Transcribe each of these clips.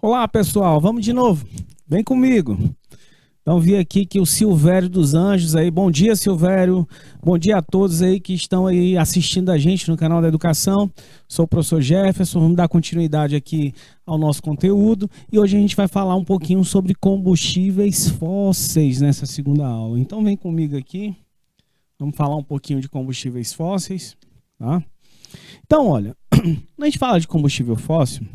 Olá, pessoal, vamos de novo. Vem comigo. Então, vi aqui que o Silvério dos Anjos aí, bom dia, Silvério. Bom dia a todos aí que estão aí assistindo a gente no canal da Educação. Sou o professor Jefferson, vamos dar continuidade aqui ao nosso conteúdo. E hoje a gente vai falar um pouquinho sobre combustíveis fósseis nessa segunda aula. Então, vem comigo aqui. Vamos falar um pouquinho de combustíveis fósseis, tá? Então, olha, quando a gente fala de combustível fóssil,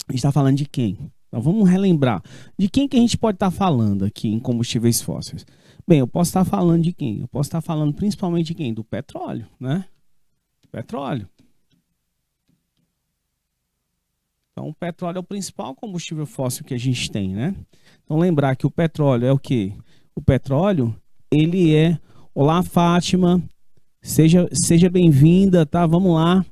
a gente está falando de quem? Então, vamos relembrar. De quem que a gente pode estar falando aqui em combustíveis fósseis? Bem, eu posso estar falando de quem? Eu posso estar falando principalmente de quem? Do petróleo, né? Petróleo. Então, o petróleo é o principal combustível fóssil que a gente tem, né? Então, lembrar que o petróleo é o quê? O petróleo, ele é... Olá, Fátima. Seja bem-vinda, tá? Vamos lá.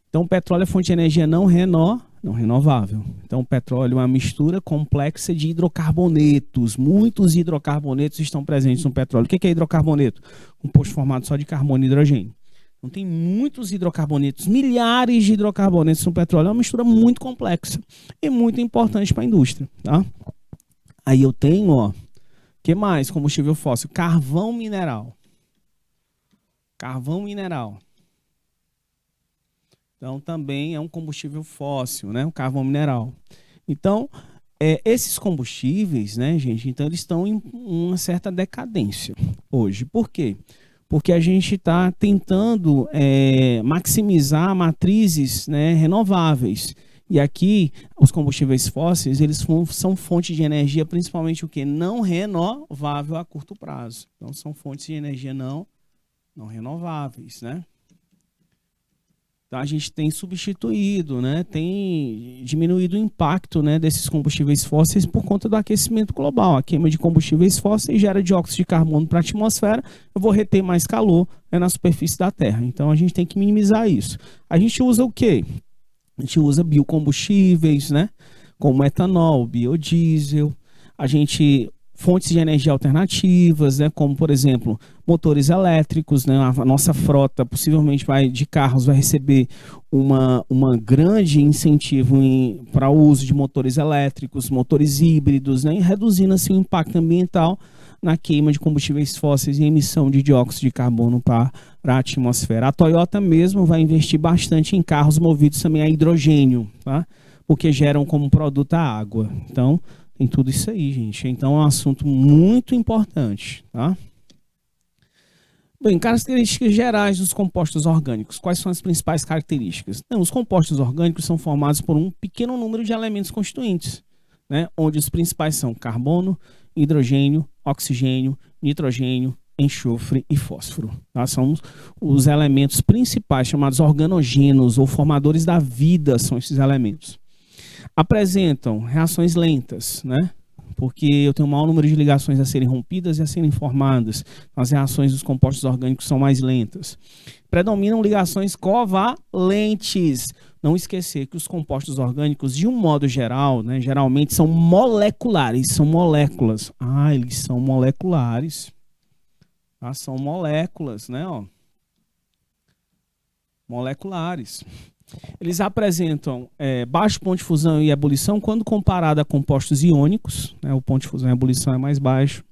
Então, o petróleo é fonte de energia não renovável. Então, o petróleo é uma mistura complexa de hidrocarbonetos. Muitos hidrocarbonetos estão presentes no petróleo. O que é hidrocarboneto? Composto formado só de carbono e hidrogênio. Então, tem muitos hidrocarbonetos, milhares de hidrocarbonetos no petróleo. É uma mistura muito complexa e muito importante para a indústria, tá? Aí eu tenho, ó, o que mais? Combustível fóssil. Carvão mineral. Carvão mineral. Então, também é um combustível fóssil, né? O carvão mineral. Então, esses combustíveis, né, gente? Então, eles estão em uma certa decadência hoje. Por quê? Porque a gente está tentando maximizar matrizes, né, renováveis. E aqui, os combustíveis fósseis, eles são fontes de energia, principalmente o quê? Não renovável a curto prazo. Então, são fontes de energia não renováveis, né? Então, a gente tem substituído, né? Tem diminuído o impacto, né, desses combustíveis fósseis por conta do aquecimento global. A queima de combustíveis fósseis gera dióxido de carbono para a atmosfera. Eu vou reter mais calor, né, na superfície da Terra. Então, a gente tem que minimizar isso. A gente usa o quê? A gente usa biocombustíveis, né? Como etanol, biodiesel. A gente... fontes de energia alternativas, né, como, por exemplo, motores elétricos, né, a nossa frota possivelmente de carros vai receber uma grande incentivo para o uso de motores elétricos, motores híbridos, né, e reduzindo assim, o impacto ambiental na queima de combustíveis fósseis e emissão de dióxido de carbono para a atmosfera. A Toyota mesmo vai investir bastante em carros movidos também a hidrogênio, tá? Porque geram como produto a água. Então, tem tudo isso aí, gente. Então, é um assunto muito importante, tá? Bem, características gerais dos compostos orgânicos. Quais são as principais características? Então, os compostos orgânicos são formados por um pequeno número de elementos constituintes, né? Onde os principais são carbono, hidrogênio, oxigênio, nitrogênio, enxofre e fósforo. Tá? São os elementos principais, chamados organogênios ou formadores da vida, são esses elementos. Apresentam reações lentas, né? Porque eu tenho um maior número de ligações a serem rompidas e a serem formadas. As reações dos compostos orgânicos são mais lentas. Predominam ligações covalentes. Não esquecer que os compostos orgânicos, de um modo geral, né, geralmente são moleculares, são moléculas. Eles são moleculares. São moléculas, né? Ó. Moleculares. Eles apresentam baixo ponto de fusão e ebulição quando comparado a compostos iônicos, né, o ponto de fusão e ebulição é mais baixo.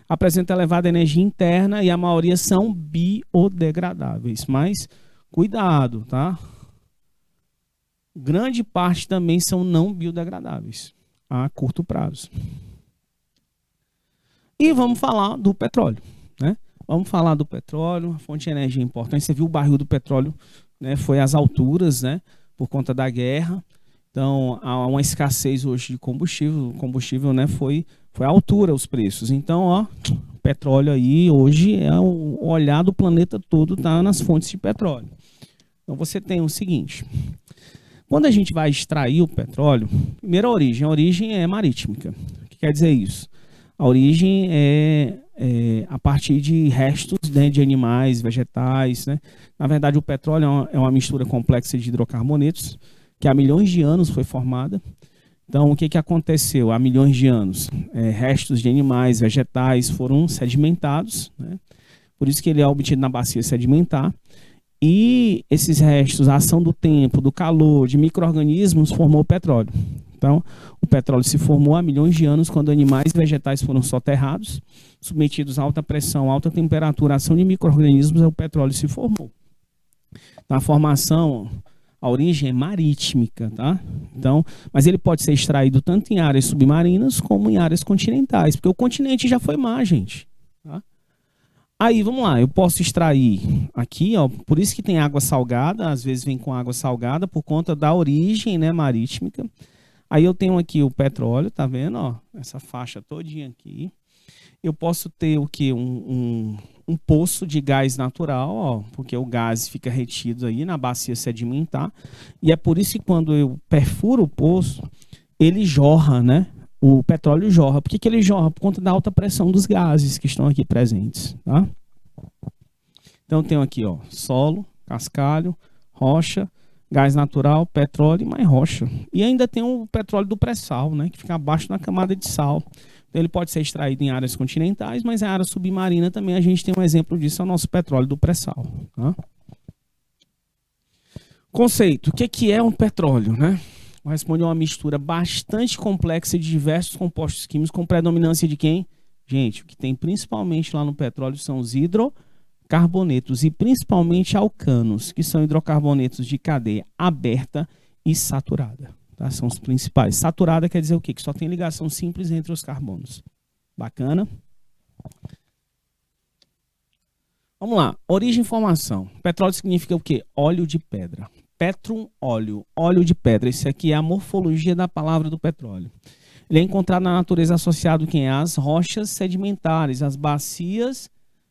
Apresenta elevada energia interna e a maioria são biodegradáveis. Mas cuidado, tá? Grande parte também são não biodegradáveis a curto prazo. E vamos falar do petróleo, né? Vamos falar do petróleo, a fonte de energia importante. Você viu o barril do petróleo, né, foi às alturas, né, por conta da guerra. Então, há uma escassez hoje de combustível. O combustível, né, foi à altura os preços. Então, ó, petróleo aí hoje é o olhar do planeta todo, tá nas fontes de petróleo. Então, você tem o seguinte: quando a gente vai extrair o petróleo, primeiro a origem é marítima. O que quer dizer isso? A origem é a partir de restos, né, de animais, vegetais, né? Na verdade, o petróleo é uma mistura complexa de hidrocarbonetos, que há milhões de anos foi formada. Então, o que aconteceu há milhões de anos? Restos de animais, vegetais foram sedimentados, né? Por isso que ele é obtido na bacia sedimentar. E esses restos, a ação do tempo, do calor, de micro-organismos, formou o petróleo. Então, o petróleo se formou há milhões de anos quando animais e vegetais foram soterrados, submetidos a alta pressão, alta temperatura, ação de micro-organismos, o petróleo se formou. Então, a formação, a origem é marítima, tá? Então, mas ele pode ser extraído tanto em áreas submarinas como em áreas continentais, porque o continente já foi mar, gente. Tá? Aí, vamos lá, eu posso extrair aqui, ó, por isso que tem água salgada, às vezes vem com água salgada, por conta da origem, né, marítima. Aí eu tenho aqui o petróleo, tá vendo, ó, essa faixa todinha aqui. Eu posso ter o que? Um poço de gás natural, ó, porque o gás fica retido aí na bacia sedimentar. E é por isso que quando eu perfuro o poço, ele jorra, né? O petróleo jorra. Por que ele jorra? Por conta da alta pressão dos gases que estão aqui presentes, tá? Então, eu tenho aqui, ó, solo, cascalho, rocha, gás natural, petróleo e mais rocha. E ainda tem o petróleo do pré-sal, né, que fica abaixo da camada de sal. Então, ele pode ser extraído em áreas continentais, mas em área submarina também a gente tem um exemplo disso, é o nosso petróleo do pré-sal. Tá? Conceito, o que é um petróleo? Né? Responde a uma mistura bastante complexa de diversos compostos químicos com predominância de quem? Gente, o que tem principalmente lá no petróleo são os hidrocarbonetos e principalmente alcanos, que são hidrocarbonetos de cadeia aberta e saturada. Tá? São os principais. Saturada quer dizer o quê? Que só tem ligação simples entre os carbonos. Bacana? Vamos lá. Origem e formação. Petróleo significa o quê? Óleo de pedra. Petrum, óleo. Óleo de pedra. Esse aqui é a morfologia da palavra do petróleo. Ele é encontrado na natureza associado às rochas sedimentares, às bacias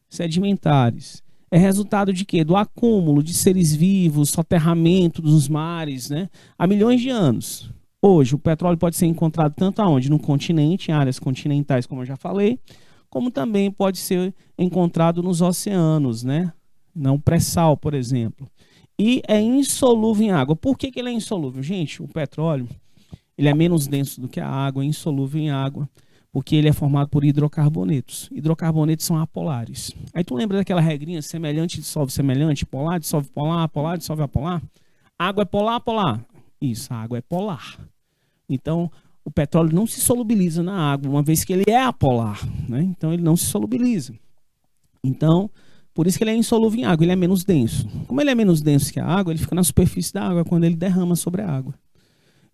sedimentares. É resultado de quê? Do acúmulo de seres vivos, soterramento dos mares, né? Há milhões de anos. Hoje, o petróleo pode ser encontrado tanto aonde? No continente, em áreas continentais, como eu já falei, como também pode ser encontrado nos oceanos, né? No pré-sal, por exemplo. E é insolúvel em água. Por que ele é insolúvel? Gente, o petróleo ele é menos denso do que a água, é insolúvel em água, porque ele é formado por hidrocarbonetos. Hidrocarbonetos são apolares. Aí tu lembra daquela regrinha, semelhante dissolve semelhante, polar dissolve polar, polar dissolve apolar? Água é polar, polar? Isso, a água é polar. Então, o petróleo não se solubiliza na água, uma vez que ele é apolar, né? Então, ele não se solubiliza. Então, por isso que ele é insolúvel em água, ele é menos denso. Como ele é menos denso que a água, ele fica na superfície da água quando ele derrama sobre a água.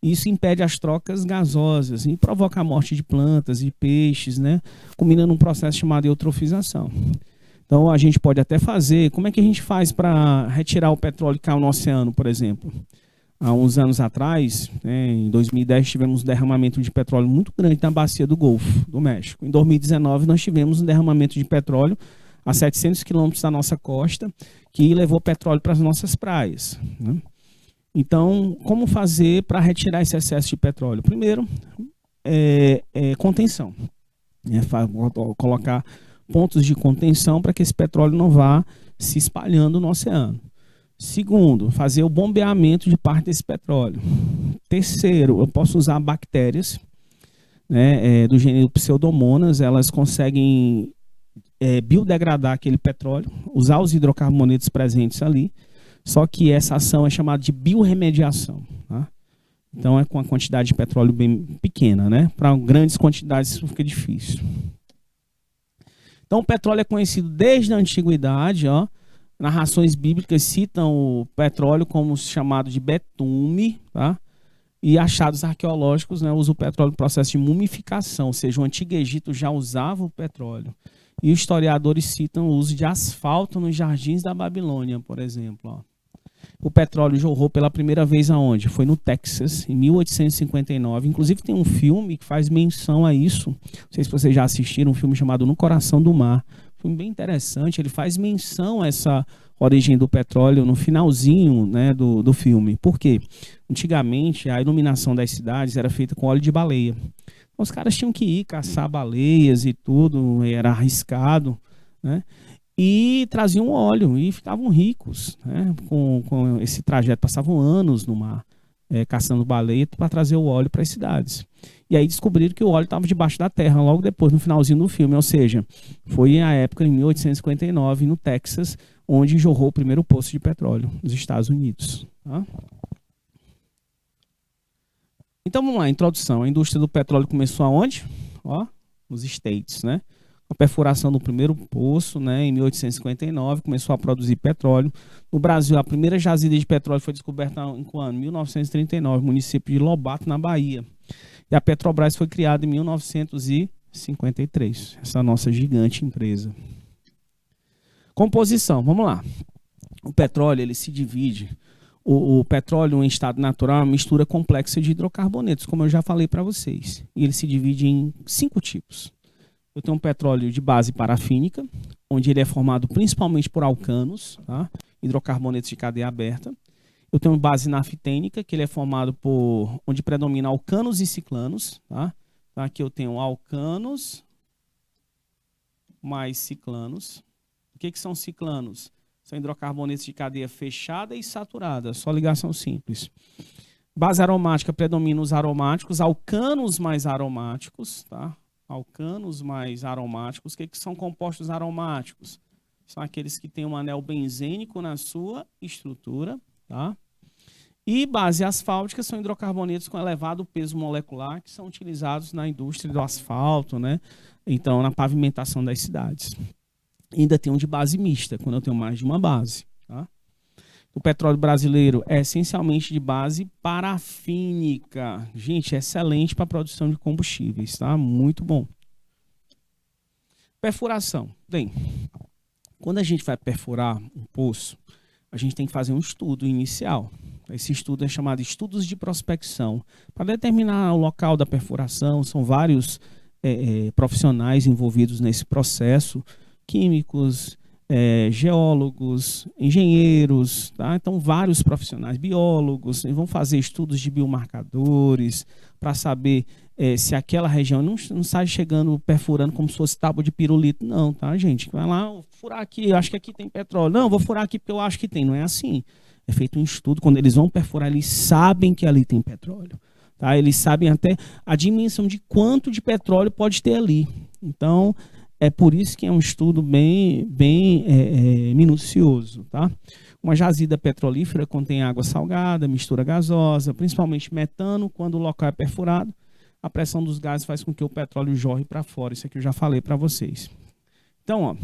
Isso impede as trocas gasosas e provoca a morte de plantas e peixes, né? Combinando um processo chamado eutrofização. Então, a gente pode até fazer... Como é que a gente faz para retirar o petróleo que caiu no oceano, por exemplo? Há uns anos atrás, né, em 2010, tivemos um derramamento de petróleo muito grande na bacia do Golfo do México. Em 2019, nós tivemos um derramamento de petróleo a 700 quilômetros da nossa costa, que levou petróleo para as nossas praias, né? Então, como fazer para retirar esse excesso de petróleo? Primeiro, contenção. Colocar pontos de contenção para que esse petróleo não vá se espalhando no oceano. Segundo, fazer o bombeamento de parte desse petróleo. Terceiro, eu posso usar bactérias, né, do gênero Pseudomonas, elas conseguem biodegradar aquele petróleo, usar os hidrocarbonetos presentes ali. Só que essa ação é chamada de biorremediação. Tá? Então é com a quantidade de petróleo bem pequena, né? Para grandes quantidades isso fica difícil. Então o petróleo é conhecido desde a antiguidade, ó. Narrações bíblicas citam o petróleo como chamado de betume, tá? E achados arqueológicos, né, usam o petróleo no processo de mumificação, ou seja, o Antigo Egito já usava o petróleo. E os historiadores citam o uso de asfalto nos jardins da Babilônia, por exemplo, ó. O petróleo jorrou pela primeira vez aonde? Foi no Texas, em 1859. Inclusive tem um filme que faz menção a isso. Não sei se vocês já assistiram, um filme chamado No Coração do Mar. Um filme bem interessante, ele faz menção a essa origem do petróleo no finalzinho, né, do filme. Por quê? Antigamente, a iluminação das cidades era feita com óleo de baleia. Então, os caras tinham que ir caçar baleias e tudo, era arriscado, né? E traziam óleo e ficavam ricos, né? Com esse trajeto, passavam anos no mar, caçando baleia para trazer o óleo para as cidades. E aí descobriram que o óleo estava debaixo da terra, logo depois, no finalzinho do filme. Ou seja, foi a época, em 1859, no Texas, onde jorrou o primeiro poço de petróleo nos Estados Unidos. Tá? Então vamos lá, introdução. A indústria do petróleo começou aonde? Ó, nos States, né? A perfuração do primeiro poço, né, em 1859, começou a produzir petróleo. No Brasil, a primeira jazida de petróleo foi descoberta em quando? 1939, município de Lobato, na Bahia. E a Petrobras foi criada em 1953, essa nossa gigante empresa. Composição, vamos lá. O petróleo, ele se divide. O petróleo em estado natural é uma mistura complexa de hidrocarbonetos, como eu já falei para vocês. E ele se divide em 5 tipos. Eu tenho um petróleo de base parafínica, onde ele é formado principalmente por alcanos, tá? Hidrocarbonetos de cadeia aberta. Eu tenho base naftênica, que ele é formado por onde predomina alcanos e ciclanos. Tá? Então, aqui eu tenho alcanos mais ciclanos. O que são ciclanos? São hidrocarbonetos de cadeia fechada e saturada, só ligação simples. Base aromática predomina os aromáticos, alcanos mais aromáticos, tá? Alcanos mais aromáticos. O que são compostos aromáticos? São aqueles que têm um anel benzênico na sua estrutura. Tá? E base asfáltica são hidrocarbonetos com elevado peso molecular que são utilizados na indústria do asfalto, né? Então, na pavimentação das cidades. Ainda tem um de base mista, quando eu tenho mais de uma base. Tá? O petróleo brasileiro é essencialmente de base parafínica. Gente, é excelente para a produção de combustíveis, tá? Muito bom. Perfuração. Bem, quando a gente vai perfurar um poço, a gente tem que fazer um estudo inicial. Esse estudo é chamado de estudos de prospecção. Para determinar o local da perfuração, são vários profissionais envolvidos nesse processo, químicos, geólogos, engenheiros, tá? Então vários profissionais, biólogos, vão fazer estudos de biomarcadores para saber se aquela região não sai chegando, perfurando como se fosse tábua de pirulito, não, tá, gente? Vai lá, vou furar aqui, eu acho que aqui tem petróleo. Não, vou furar aqui porque eu acho que tem, não é assim. É feito um estudo, quando eles vão perfurar, eles sabem que ali tem petróleo, tá? Eles sabem até a dimensão de quanto de petróleo pode ter ali. Então, é por isso que é um estudo bem minucioso. Tá? Uma jazida petrolífera contém água salgada, mistura gasosa, principalmente metano. Quando o local é perfurado, a pressão dos gases faz com que o petróleo jorre para fora. Isso aqui eu já falei para vocês. Então, ó,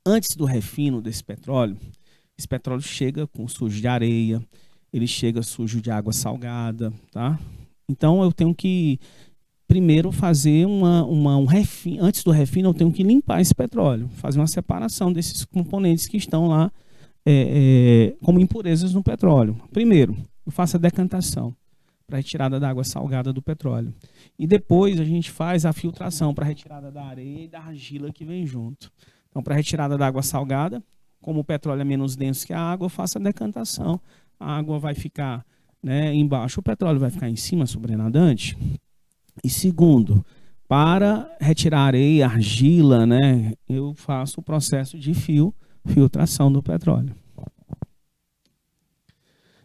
antes do refino desse petróleo, esse petróleo chega com sujo de areia, ele chega sujo de água salgada. Tá? Então, eu tenho que primeiro fazer um refino. Antes do refino, eu tenho que limpar esse petróleo, fazer uma separação desses componentes que estão lá como impurezas no petróleo. Primeiro, eu faço a decantação para retirada da água salgada do petróleo. E depois a gente faz a filtração para retirada da areia e da argila que vem junto. Então, para retirada da água salgada, como o petróleo é menos denso que a água, eu faço a decantação. A água vai ficar, né, embaixo, o petróleo vai ficar em cima, sobrenadante. E segundo, para retirar areia e argila, né, eu faço o processo de filtração do petróleo.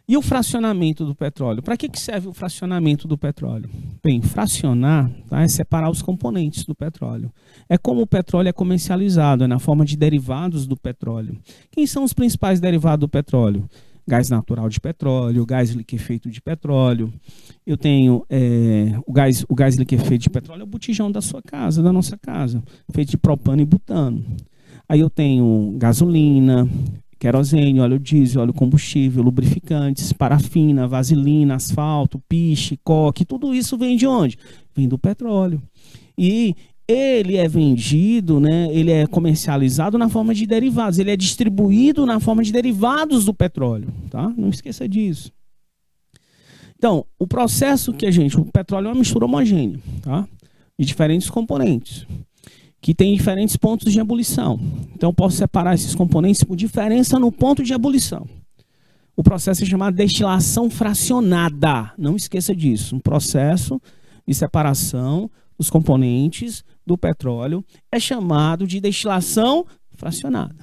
E o fracionamento do petróleo? Para que serve o fracionamento do petróleo? Bem, fracionar, tá, é separar os componentes do petróleo. É como o petróleo é comercializado, é na forma de derivados do petróleo. Quem são os principais derivados do petróleo? Gás natural de petróleo, gás liquefeito de petróleo. Eu tenho o gás liquefeito de petróleo é o botijão da sua casa, da nossa casa, feito de propano e butano. Aí eu tenho gasolina, querosene, óleo diesel, óleo combustível, lubrificantes, parafina, vaselina, asfalto, piche, coque, tudo isso vem de onde? Vem do petróleo. E ele é vendido, né, ele é comercializado na forma de derivados, ele é distribuído na forma de derivados do petróleo, tá? Não esqueça disso. Então, o processo o petróleo é uma mistura homogênea, tá? De diferentes componentes, que tem diferentes pontos de ebulição. Então, eu posso separar esses componentes por diferença no ponto de ebulição. O processo é chamado destilação fracionada, não esqueça disso, um processo de separação dos componentes do petróleo é chamado de destilação fracionada.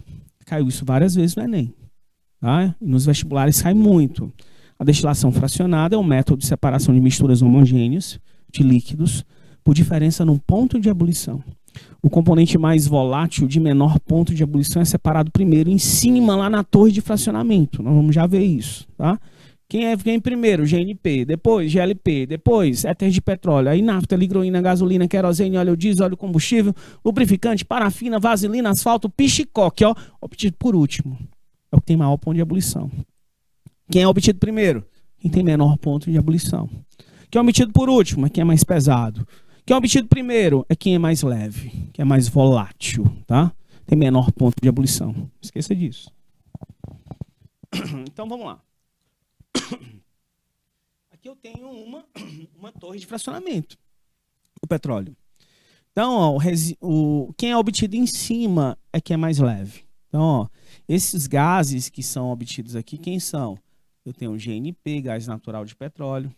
Caiu isso várias vezes no Enem. Tá? Nos vestibulares cai muito. A destilação fracionada é um método de separação de misturas homogêneas de líquidos por diferença no ponto de ebulição. O componente mais volátil de menor ponto de ebulição é separado primeiro em cima, lá na torre de fracionamento. Nós vamos já ver isso, tá? Quem primeiro? GNP, depois GLP, depois éter de petróleo, aí nafta, ligroína, gasolina, querosene, óleo diesel, óleo combustível, lubrificante, parafina, vaselina, asfalto, piche e coque, ó, obtido por último. É o que tem maior ponto de ebulição. Quem é obtido primeiro? Quem tem menor ponto de ebulição. Quem é obtido por último? É quem é mais pesado. Quem é obtido primeiro é quem é mais leve, quem é mais volátil, tá? Tem menor ponto de ebulição. Não esqueça disso. Então vamos lá. Aqui eu tenho uma torre de fracionamento, o petróleo. Então, ó, quem é obtido em cima é quem é mais leve. Então, ó, esses gases que são obtidos aqui, quem são? Eu tenho GNP, gás natural de petróleo.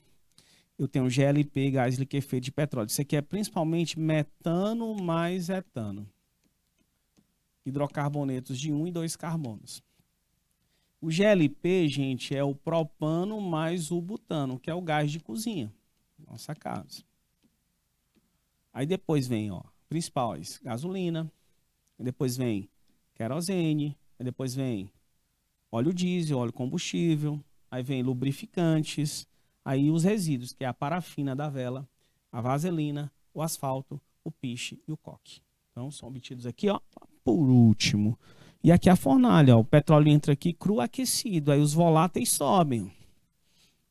Eu tenho GLP, gás liquefeito de petróleo. Isso aqui é principalmente metano mais etano. Hidrocarbonetos de 1 e 2 carbonos. O GLP, gente, é o propano mais o butano, que é o gás de cozinha. Nossa casa. Aí depois vem, ó, principais, gasolina. Depois vem querosene. Depois vem óleo diesel, óleo combustível. Aí vem lubrificantes. Aí os resíduos, que é a parafina da vela, a vaselina, o asfalto, o piche e o coque. Então, são obtidos aqui, ó, por último. E aqui a fornalha, ó, o petróleo entra aqui cru aquecido, aí os voláteis sobem.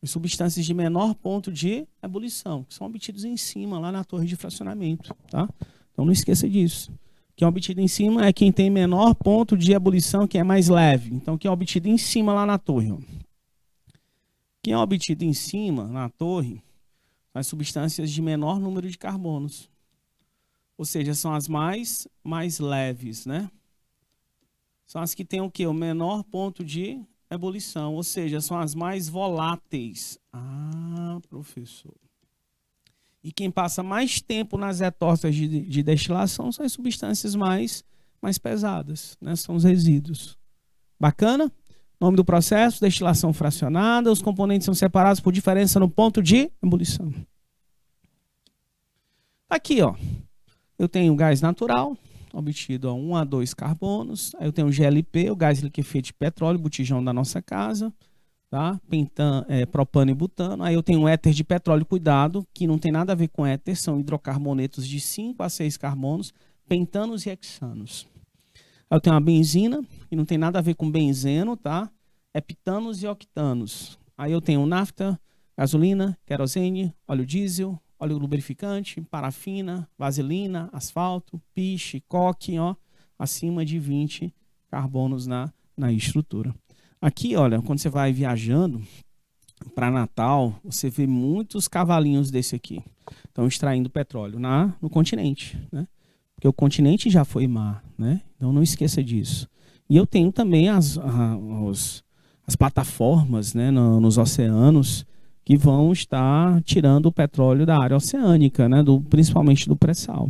As substâncias de menor ponto de ebulição, que são obtidos em cima, lá na torre de fracionamento, tá? Então, não esqueça disso. Quem é obtido em cima é quem tem menor ponto de ebulição, que é mais leve. Então, quem é obtido em cima, lá na torre, ó. Quem é obtido em cima, na torre, são as substâncias de menor número de carbonos. Ou seja, são as mais leves, né? São as que têm o quê? O menor ponto de ebulição. Ou seja, são as mais voláteis. Ah, professor. E quem passa mais tempo nas retortas de destilação são as substâncias mais pesadas, né? São os resíduos. Bacana? Nome do processo, destilação fracionada. Os componentes são separados por diferença no ponto de ebulição. Aqui, ó, eu tenho gás natural, obtido a 1 a 2 carbonos. Aí eu tenho GLP, o gás liquefeito de petróleo, botijão da nossa casa, tá? Propano e butano. Aí eu tenho éter de petróleo, cuidado, que não tem nada a ver com éter, são hidrocarbonetos de 5 a 6 carbonos, pentanos e hexanos. Eu tenho uma benzina, que não tem nada a ver com benzeno, tá? Heptanos e octanos. Aí eu tenho nafta, gasolina, querosene, óleo diesel, óleo lubrificante, parafina, vaselina, asfalto, piche, coque, ó, acima de 20 carbonos na estrutura. Aqui, olha, quando você vai viajando para Natal, você vê muitos cavalinhos desse aqui. Estão extraindo petróleo no continente, né? Porque o continente já foi mar, né? Então não esqueça disso. E eu tenho também as plataformas, né, nos oceanos que vão estar tirando o petróleo da área oceânica, né, principalmente do pré-sal.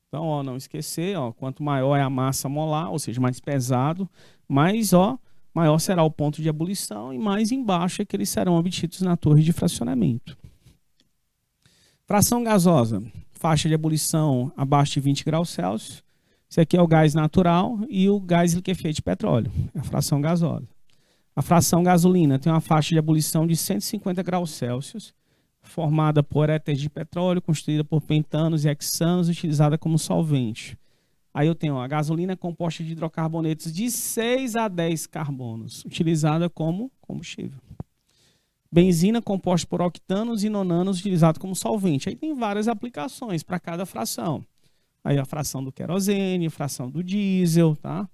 Então, ó, não esquecer, ó, quanto maior é a massa molar, ou seja, mais pesado, mais, ó, maior será o ponto de ebulição e mais embaixo é que eles serão obtidos na torre de fracionamento. Fração gasosa, faixa de ebulição abaixo de 20 graus Celsius. Esse aqui é o gás natural e o gás liquefeito de petróleo, é a fração gasosa. A fração gasolina tem uma faixa de ebulição de 150 graus Celsius, formada por éter de petróleo, construída por pentanos e hexanos, utilizada como solvente. Aí eu tenho a gasolina composta de hidrocarbonetos de 6 a 10 carbonos, utilizada como combustível. Benzina composta por octanos e nonanos, utilizado como solvente. Aí tem várias aplicações para cada fração. Aí a fração do querosene, a fração do diesel, tá?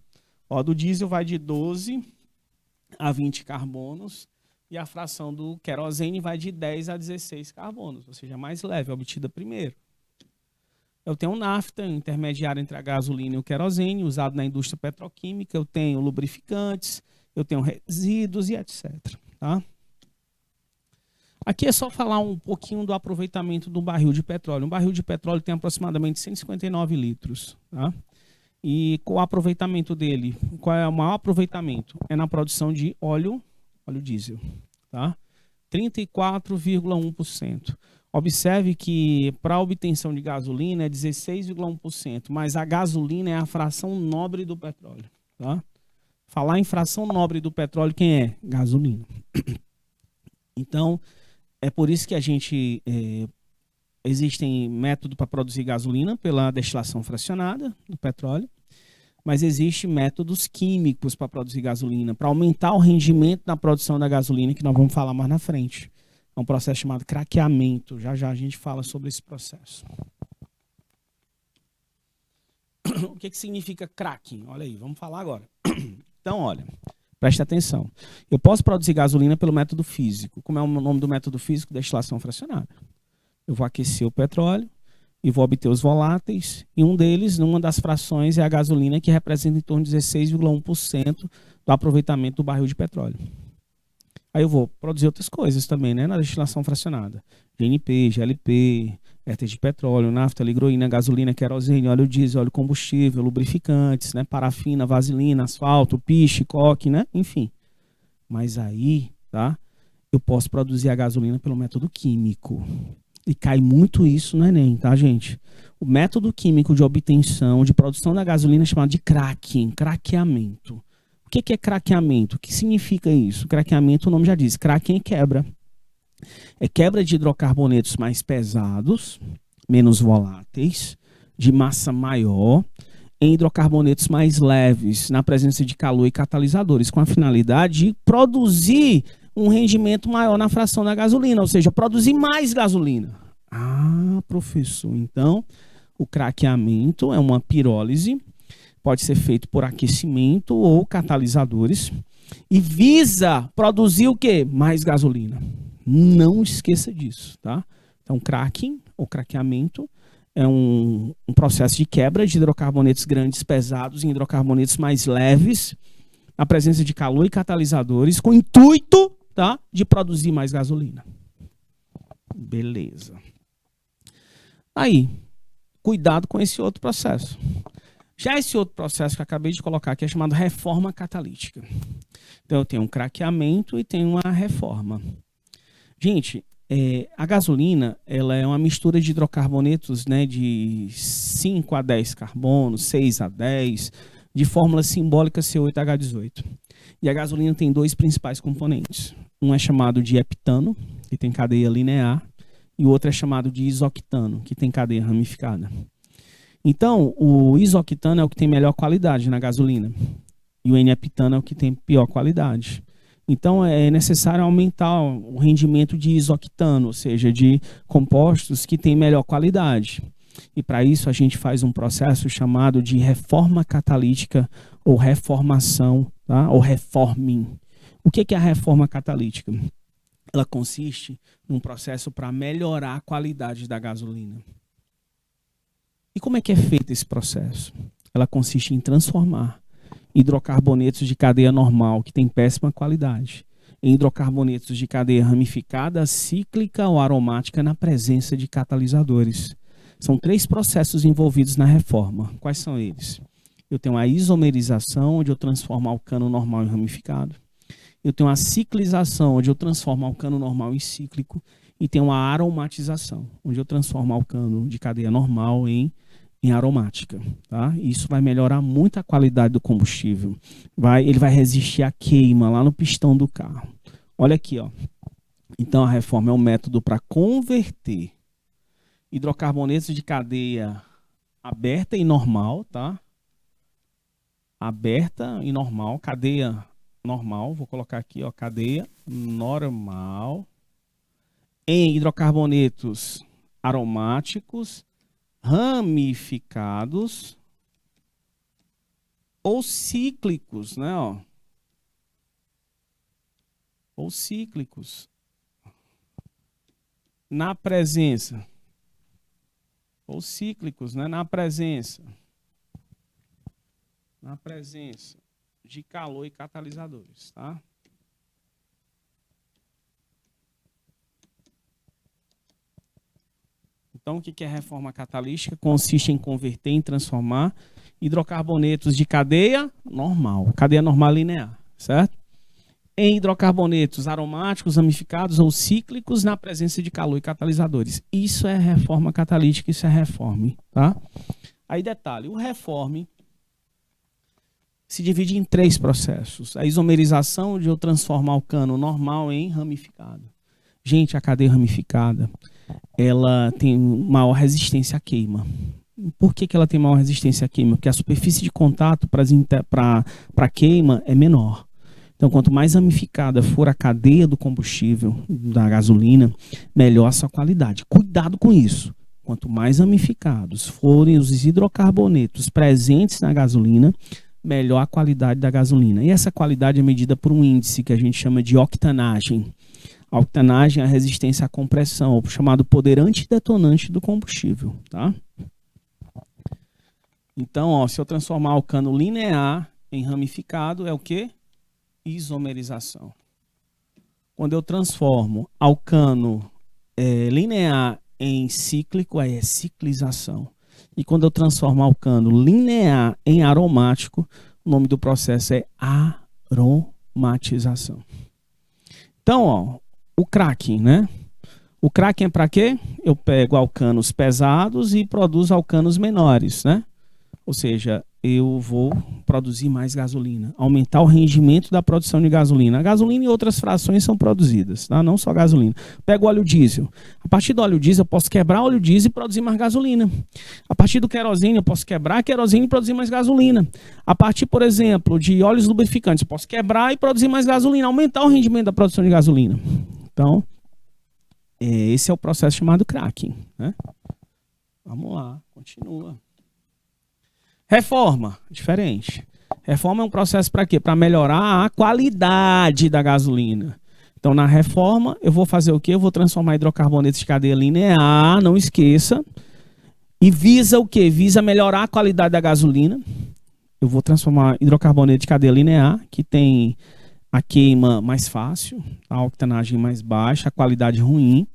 Ó, do diesel vai de 12 a 20 carbonos e a fração do querosene vai de 10 a 16 carbonos, ou seja, mais leve, obtida primeiro. Eu tenho nafta, intermediário entre a gasolina e o querosene, usado na indústria petroquímica. Eu tenho lubrificantes, eu tenho resíduos e etc. Tá? Aqui é só falar um pouquinho do aproveitamento do barril de petróleo. Um barril de petróleo tem aproximadamente 159 litros. Tá? E com o aproveitamento dele, qual é o maior aproveitamento? É na produção de óleo diesel. Tá? 34,1%. Observe que para a obtenção de gasolina é 16,1%, mas a gasolina é a fração nobre do petróleo. Tá? Falar em fração nobre do petróleo, quem é? Gasolina. Então, é por isso que a gente... existem métodos para produzir gasolina pela destilação fracionada do petróleo, mas existem métodos químicos para produzir gasolina, para aumentar o rendimento na produção da gasolina, que nós vamos falar mais na frente. É um processo chamado craqueamento. Já já a gente fala sobre esse processo. O que significa cracking? Olha aí, vamos falar agora. Então, olha, preste atenção. Eu posso produzir gasolina pelo método físico. Como é o nome do método físico? Destilação fracionada. Eu vou aquecer o petróleo e vou obter os voláteis. E um deles, numa das frações, é a gasolina, que representa em torno de 16,1% do aproveitamento do barril de petróleo. Aí eu vou produzir outras coisas também, né? Na destilação fracionada. GNP, GLP, éter de petróleo, nafta, ligroína, gasolina, querosene, óleo diesel, óleo combustível, lubrificantes, né? Parafina, vaselina, asfalto, piche, coque, né? Enfim. Mas aí, tá? Eu posso produzir a gasolina pelo método químico. E cai muito isso no Enem, tá, gente? O método químico de obtenção, de produção da gasolina é chamado de cracking, craqueamento. O que é craqueamento? O que significa isso? Craqueamento, o nome já diz, cracking é quebra. É quebra de hidrocarbonetos mais pesados, menos voláteis, de massa maior, em hidrocarbonetos mais leves, na presença de calor e catalisadores, com a finalidade de produzir um rendimento maior na fração da gasolina, ou seja, produzir mais gasolina. Ah, professor, então o craqueamento é uma pirólise, pode ser feito por aquecimento ou catalisadores e visa produzir o quê? Mais gasolina. Não esqueça disso, tá? Então, cracking ou craqueamento é um processo de quebra de hidrocarbonetos grandes pesados em hidrocarbonetos mais leves, na presença de calor e catalisadores, com o intuito, tá, de produzir mais gasolina. Beleza. Aí, cuidado com esse outro processo. Já esse outro processo que eu acabei de colocar aqui é chamado reforma catalítica. Então, eu tenho um craqueamento e tenho uma reforma. Gente, a gasolina ela é uma mistura de hidrocarbonetos, né, de 5 a 10 carbonos, 6 a 10, de fórmula simbólica C8H18. E a gasolina tem dois principais componentes. Um é chamado de heptano, que tem cadeia linear, e o outro é chamado de isoctano, que tem cadeia ramificada. Então, o isoctano é o que tem melhor qualidade na gasolina, e o N-heptano é o que tem pior qualidade. Então, é necessário aumentar o rendimento de isoctano, ou seja, de compostos que têm melhor qualidade. E para isso a gente faz um processo chamado de reforma catalítica ou reformação, tá? Ou reforming. O que é a reforma catalítica? Ela consiste num processo para melhorar a qualidade da gasolina. E como é que é feito esse processo? Ela consiste em transformar hidrocarbonetos de cadeia normal, que tem péssima qualidade, em hidrocarbonetos de cadeia ramificada, cíclica ou aromática na presença de catalisadores. São 3 processos envolvidos na reforma. Quais são eles? Eu tenho a isomerização, onde eu transformo alcano normal em ramificado. Eu tenho a ciclização, onde eu transformo alcano normal em cíclico. E tenho a aromatização, onde eu transformo alcano de cadeia normal em aromática. Tá? Isso vai melhorar muito a qualidade do combustível. Ele vai resistir à queima lá no pistão do carro. Olha aqui, ó. Então a reforma é um método para converter hidrocarbonetos de cadeia aberta e normal, tá? Aberta e normal, cadeia normal, vou colocar aqui, ó, cadeia normal, em hidrocarbonetos aromáticos, ramificados ou cíclicos, né, ó? Ou cíclicos. Na presença. Ou cíclicos, né? Na presença de calor e catalisadores, tá? Então, o que é reforma catalítica? Consiste em converter, em transformar hidrocarbonetos de cadeia normal linear, certo? em hidrocarbonetos aromáticos, ramificados ou cíclicos na presença de calor e catalisadores. Isso é reforma catalítica, isso é reforme, tá? Aí detalhe, o reforme se divide em 3 processos. A isomerização, de eu transformar o cano normal em ramificado. Gente, a cadeia ramificada, ela tem maior resistência à queima. Por que ela tem maior resistência à queima? Porque a superfície de contato para queima é menor. Então, quanto mais ramificada for a cadeia do combustível, da gasolina, melhor a sua qualidade. Cuidado com isso. Quanto mais ramificados forem os hidrocarbonetos presentes na gasolina, melhor a qualidade da gasolina. E essa qualidade é medida por um índice que a gente chama de octanagem. A octanagem é a resistência à compressão, chamado poder antidetonante do combustível, tá? Então, ó, se eu transformar o cano linear em ramificado, é o quê? Isomerização. Quando eu transformo alcano linear em cíclico, aí é ciclização. E quando eu transformo alcano linear em aromático, o nome do processo é aromatização. Então, ó, o cracking, né? O cracking é para quê? Eu pego alcanos pesados e produzo alcanos menores, né? Ou seja, eu vou produzir mais gasolina, aumentar o rendimento da produção de gasolina. A gasolina e outras frações são produzidas, tá? Não só gasolina. Pego óleo diesel. A partir do óleo diesel, eu posso quebrar óleo diesel e produzir mais gasolina. A partir do querosene, eu posso quebrar querosene e produzir mais gasolina. A partir, por exemplo, de óleos lubrificantes, eu posso quebrar e produzir mais gasolina, aumentar o rendimento da produção de gasolina. Então, esse é o processo chamado cracking, né? Vamos lá, continua. Reforma, diferente. Reforma é um processo para quê? Para melhorar a qualidade da gasolina. Então, na reforma, eu vou fazer o quê? Eu vou transformar hidrocarbonetos de cadeia linear, não esqueça. E visa o quê? Visa melhorar a qualidade da gasolina. Eu vou transformar hidrocarboneto de cadeia linear, que tem a queima mais fácil, a octanagem mais baixa, a qualidade ruim.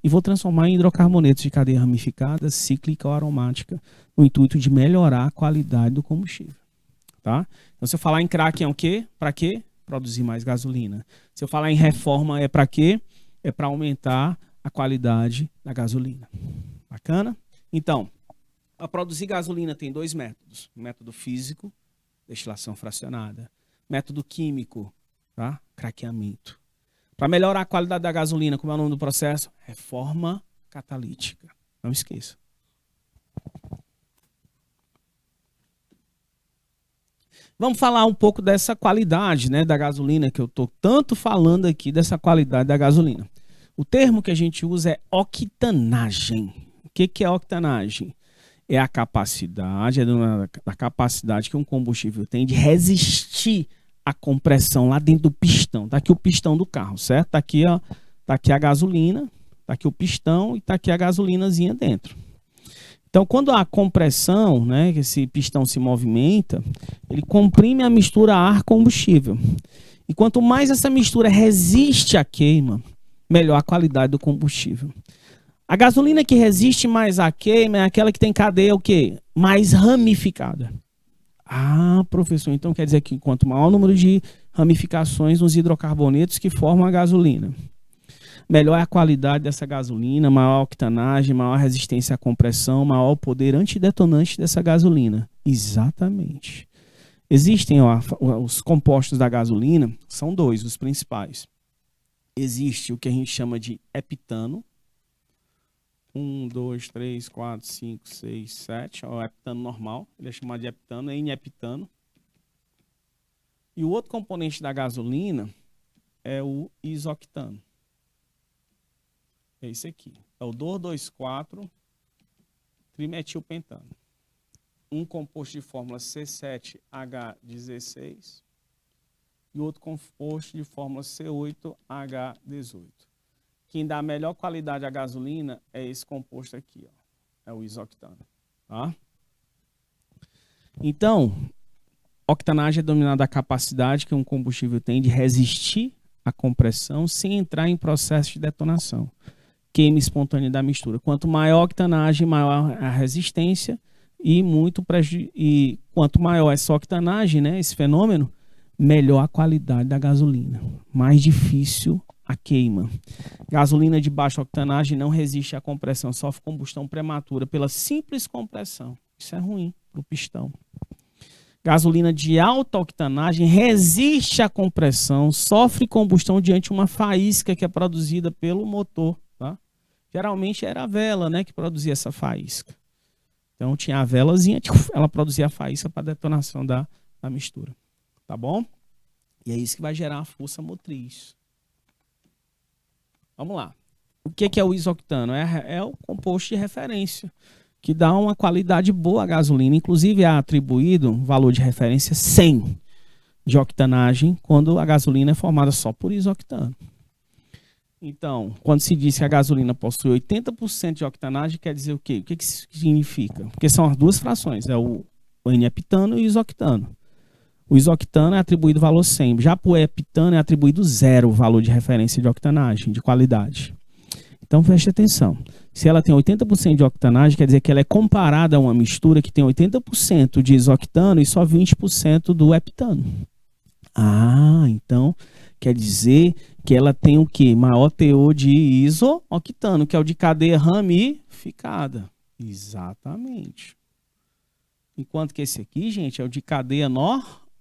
E vou transformar em hidrocarbonetos de cadeia ramificada, cíclica ou aromática, no intuito de melhorar a qualidade do combustível. Tá? Então, se eu falar em cracking é o quê? Para quê? Produzir mais gasolina. Se eu falar em reforma é para quê? É para aumentar a qualidade da gasolina. Bacana? Então, para produzir gasolina tem 2 métodos. O método físico, destilação fracionada. Método químico, tá? Craqueamento. Para melhorar a qualidade da gasolina, como é o nome do processo? Reforma catalítica. Não esqueça. Vamos falar um pouco dessa qualidade, né, da gasolina, que eu estou tanto falando aqui, dessa qualidade da gasolina. O termo que a gente usa é octanagem. O que é octanagem? É a capacidade, a capacidade que um combustível tem de resistir à compressão lá dentro do pistão. Está aqui o pistão do carro, certo? Está aqui, ó, tá aqui a gasolina, está aqui o pistão e está aqui a gasolinazinha dentro. Então, quando há compressão, né, que esse pistão se movimenta, ele comprime a mistura ar-combustível. E quanto mais essa mistura resiste à queima, melhor a qualidade do combustível. A gasolina que resiste mais à queima é aquela que tem cadeia o quê? Mais ramificada. Ah, professor, então quer dizer que quanto maior o número de ramificações nos hidrocarbonetos que formam a gasolina, melhor é a qualidade dessa gasolina, maior a octanagem, maior a resistência à compressão, maior o poder antidetonante dessa gasolina. Exatamente. Existem, ó, os compostos da gasolina, são 2, os principais. Existe o que a gente chama de heptano. 1, 2, 3, 4, 5, 6, 7. O heptano normal, ele é chamado de heptano, N-heptano. E o outro componente da gasolina é o isoctano. É esse aqui. É o 2,2,4-trimetilpentano. Um composto de fórmula C7H16 e outro composto de fórmula C8H18. Quem dá a melhor qualidade à gasolina é esse composto aqui, ó. É o isoctano. Tá? Então, octanagem é denominada a capacidade que um combustível tem de resistir à compressão sem entrar em processo de detonação. Queima espontânea da mistura. Quanto maior a octanagem, maior a resistência e quanto maior essa octanagem, né, esse fenômeno, melhor a qualidade da gasolina, mais difícil a queima. Gasolina de baixa octanagem não resiste à compressão, sofre combustão prematura pela simples compressão. Isso é ruim para o pistão. Gasolina de alta octanagem resiste à compressão, sofre combustão diante de uma faísca que é produzida pelo motor. Tá? Geralmente era a vela, né, que produzia essa faísca. Então tinha a velazinha, ela produzia a faísca para a detonação da mistura. Tá bom? E é isso que vai gerar a força motriz. Vamos lá. O que é o isoctano? É o composto de referência, que dá uma qualidade boa à gasolina. Inclusive é atribuído um valor de referência 100 de octanagem, quando a gasolina é formada só por isoctano. Então, quando se diz que a gasolina possui 80% de octanagem, quer dizer o quê? O que isso significa? Porque são as duas frações, é o N-heptano e o isoctano. O isoctano é atribuído valor 100, já para o heptano é atribuído 0 o valor de referência de octanagem, de qualidade. Então, preste atenção. Se ela tem 80% de octanagem, quer dizer que ela é comparada a uma mistura que tem 80% de isoctano e só 20% do heptano. Ah, então quer dizer que ela tem o quê? Maior teor de isooctano, que é o de cadeia ramificada. Exatamente. Enquanto que esse aqui, gente, é o de cadeia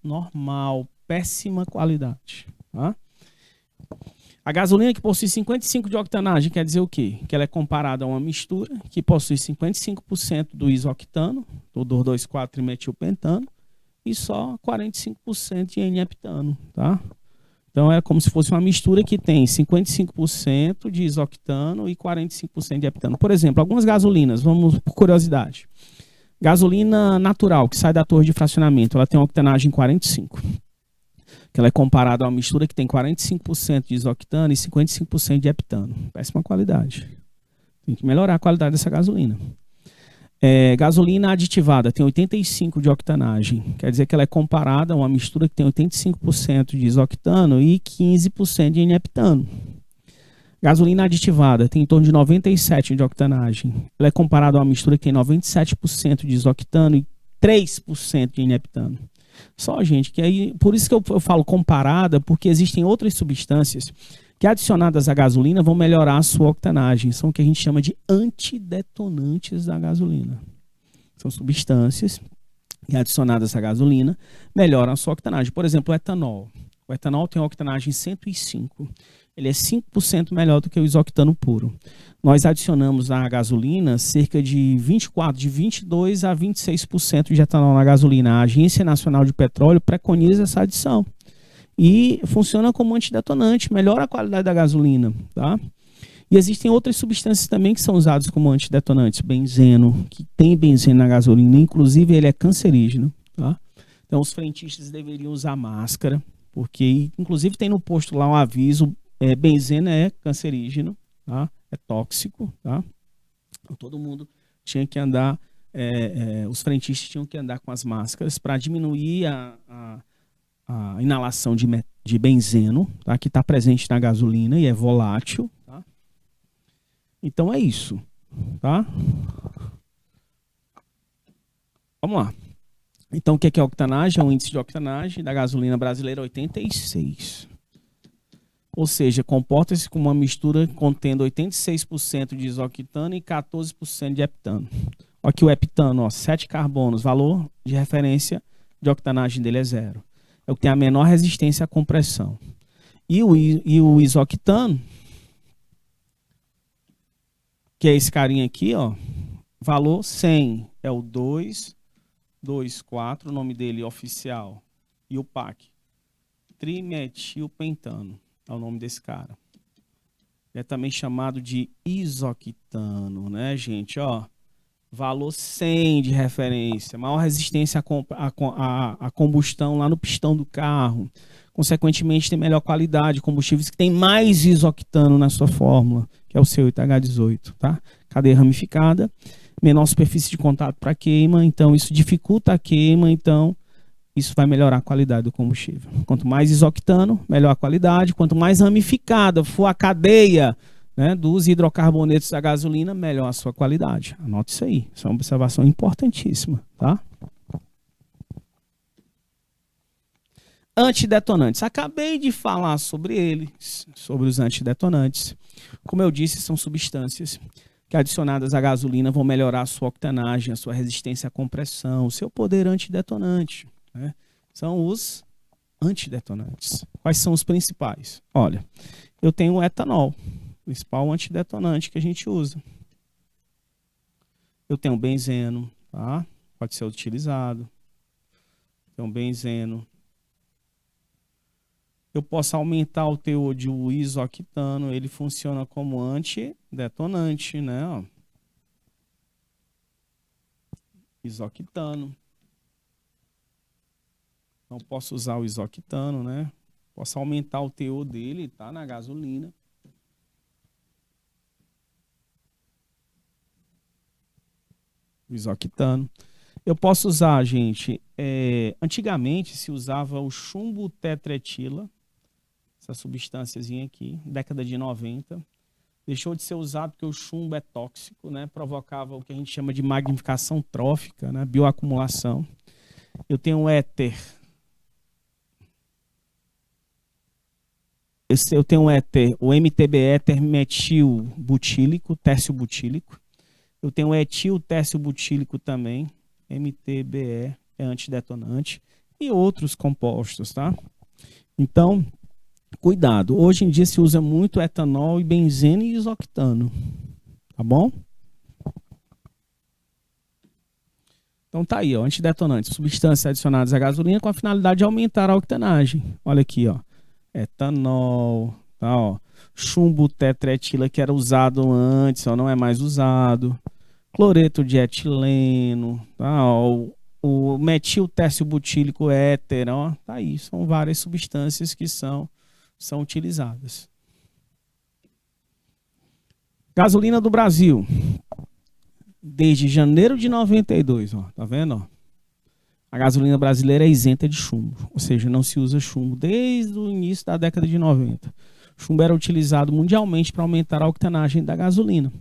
normal, péssima qualidade. Tá? A gasolina que possui 55% de octanagem quer dizer o quê? Que ela é comparada a uma mistura que possui 55% do isoctano, do 2,4-metilpentano, e só 45% de N-heptano, tá? Então é como se fosse uma mistura que tem 55% de isoctano e 45% de heptano. Por exemplo, algumas gasolinas, vamos por curiosidade. Gasolina natural, que sai da torre de fracionamento, ela tem uma octanagem 45%. Que ela é comparada a uma mistura que tem 45% de isoctano e 55% de heptano. Péssima qualidade. Tem que melhorar a qualidade dessa gasolina. Gasolina aditivada tem 85% de octanagem. Quer dizer que ela é comparada a uma mistura que tem 85% de isoctano e 15% de N-heptano. Gasolina aditivada tem em torno de 97% de octanagem. Ela é comparada a uma mistura que tem 97% de isoctano e 3% de N-heptano. Só, gente, que aí, por isso que eu falo comparada, porque existem outras substâncias que adicionadas à gasolina vão melhorar a sua octanagem. São o que a gente chama de antidetonantes da gasolina. São substâncias que adicionadas à gasolina melhoram a sua octanagem. Por exemplo, o etanol. O etanol tem uma octanagem 105. Ele é 5% melhor do que o isoctano puro. Nós adicionamos à gasolina cerca de 22% a 26% de etanol na gasolina. A Agência Nacional de Petróleo preconiza essa adição. E funciona como antidetonante, melhora a qualidade da gasolina. Tá? E existem outras substâncias também que são usadas como antidetonantes. Benzeno, que tem benzeno na gasolina, inclusive ele é cancerígeno. Tá? Então os frentistas deveriam usar máscara, porque inclusive tem no posto lá um aviso, benzeno é cancerígeno, tá? É tóxico. Tá? Então, todo mundo tinha que andar, os frentistas tinham que andar com as máscaras para diminuir a inalação de benzeno, tá? Que está presente na gasolina e é volátil. Tá? Então é isso. Tá? Vamos lá. Então o que é octanagem? O índice de octanagem da gasolina brasileira é 86. Ou seja, comporta-se como uma mistura contendo 86% de isoctano e 14% de heptano. Aqui o heptano, 7 carbonos, valor de referência de octanagem dele é 0. É o que tem a menor resistência à compressão. E o isoctano, que é esse carinha aqui, valor 100, é o 2,4, o nome dele oficial, e o PAC, trimetilpentano, é o nome desse cara. É também chamado de isoctano, né, gente? Valor 100 de referência, maior resistência à combustão lá no pistão do carro. Consequentemente, tem melhor qualidade, combustíveis que tem mais isoctano na sua fórmula, que é o C8H18, tá? Cadeia ramificada, menor superfície de contato para queima, então isso dificulta a queima, então isso vai melhorar a qualidade do combustível. Quanto mais isoctano, melhor a qualidade. Quanto mais ramificada for a cadeia, né, dos hidrocarbonetos da gasolina, melhor a sua qualidade. Anote isso aí. Isso é uma observação importantíssima. Tá? Antidetonantes. Acabei de falar sobre eles, sobre os antidetonantes. Como eu disse, são substâncias que adicionadas à gasolina vão melhorar a sua octanagem, a sua resistência à compressão, o seu poder antidetonante, né? São os antidetonantes. Quais são os principais? Olha, eu tenho o etanol, principal antidetonante que a gente usa. Eu tenho o benzeno, tá? Pode ser utilizado. Tem um benzeno. Eu posso aumentar o teor de isoctano, ele funciona como antidetonante, né? Ó. Isoctano. Então, posso usar o isoctano, né? Posso aumentar o teor dele, tá? Na gasolina. O isoctano. Eu posso usar, gente, antigamente se usava o chumbo tetretila, essa substânciazinha aqui, década de 90. Deixou de ser usado porque o chumbo é tóxico, né? Provocava o que a gente chama de magnificação trófica, né? Bioacumulação. Eu tenho o éter. Eu tenho o éter, o MTBE, éter metil butílico, tércio butílico. Eu tenho o etil tércio butílico também, MTBE, é antidetonante. E outros compostos, tá? Então, cuidado. Hoje em dia se usa muito etanol e benzeno e isoctano. Tá bom? Então tá aí, ó, antidetonantes, substâncias adicionadas à gasolina com a finalidade de aumentar a octanagem. Olha aqui, ó. Etanol, tá, ó. Chumbo tetretila que era usado antes, ó, não é mais usado. Cloreto de etileno, tá, ó. O metil tércio butílico éter, ó, tá aí. São várias substâncias que são utilizadas. Gasolina do Brasil. Desde janeiro de 92, ó, tá vendo? Ó? A gasolina brasileira é isenta de chumbo, ou seja, não se usa chumbo desde o início da década de 90. O chumbo era utilizado mundialmente para aumentar a octanagem da gasolina,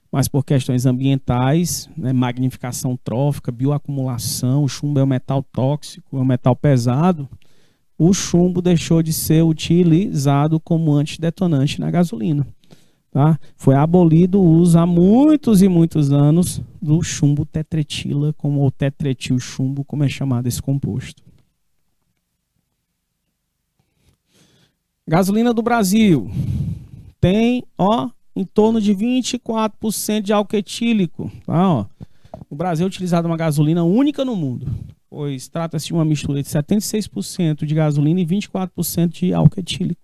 mas por questões ambientais, né, magnificação trófica, bioacumulação, o chumbo é um metal tóxico, é um metal pesado, o chumbo deixou de ser utilizado como antidetonante na gasolina. Tá? Foi abolido o uso há muitos e muitos anos do chumbo tetretila, como o tetretil chumbo, como é chamado esse composto. Gasolina do Brasil tem, ó, em torno de 24% de álcool etílico. Tá, ó. O Brasil é utilizado uma gasolina única no mundo, pois trata-se de uma mistura de 76% de gasolina e 24% de álcool etílico.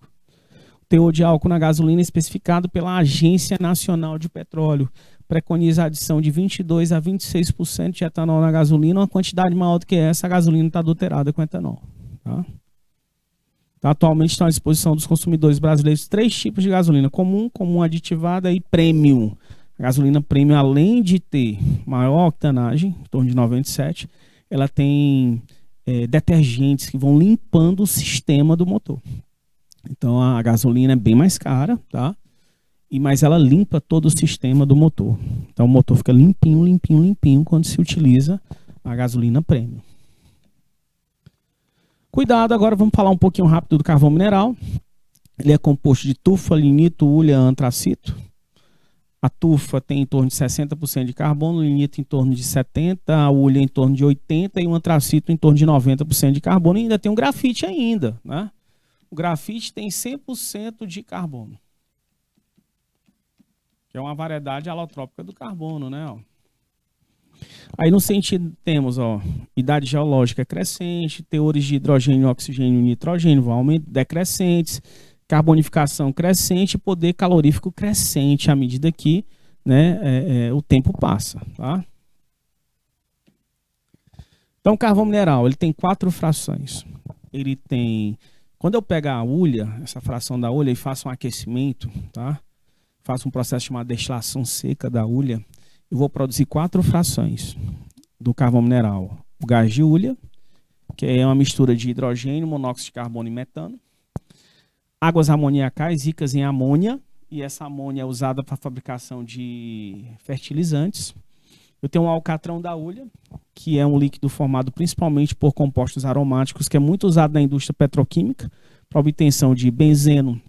Teor de álcool na gasolina especificado pela Agência Nacional de Petróleo preconiza a adição de 22% a 26% de etanol na gasolina, uma quantidade maior do que essa, a gasolina está adulterada com etanol. Tá? Então, atualmente estão à disposição dos consumidores brasileiros 3 tipos de gasolina, comum aditivada e premium. A gasolina premium, além de ter maior octanagem, em torno de 97, ela tem detergentes que vão limpando o sistema do motor. Então a gasolina é bem mais cara, tá? Mas ela limpa todo o sistema do motor. Então o motor fica limpinho, limpinho, limpinho quando se utiliza a gasolina premium. Cuidado, agora vamos falar um pouquinho rápido do carvão mineral. Ele é composto de tufa, lignito, hulha, antracito. A tufa tem em torno de 60% de carbono, o lignito em torno de 70%, a hulha em torno de 80% e o antracito em torno de 90% de carbono. E ainda tem um grafite ainda, né? O grafite tem 100% de carbono, que é uma variedade alotrópica do carbono, né? Ó. Aí no sentido temos, ó, idade geológica crescente, teores de hidrogênio, oxigênio e nitrogênio vão decrescentes, carbonificação crescente, poder calorífico crescente à medida que, né, o tempo passa, tá? Então o carvão mineral, ele tem 4 frações. Ele tem... Quando eu pegar a hulha, essa fração da hulha, e faço um aquecimento, tá? Faço um processo chamado destilação seca da hulha, eu vou produzir 4 frações do carvão mineral. O gás de hulha, que é uma mistura de hidrogênio, monóxido de carbono e metano. Águas amoniacais ricas em amônia, e essa amônia é usada para a fabricação de fertilizantes. Eu tenho um alcatrão da hulha, que é um líquido formado principalmente por compostos aromáticos, que é muito usado na indústria petroquímica, para obtenção de benzeno,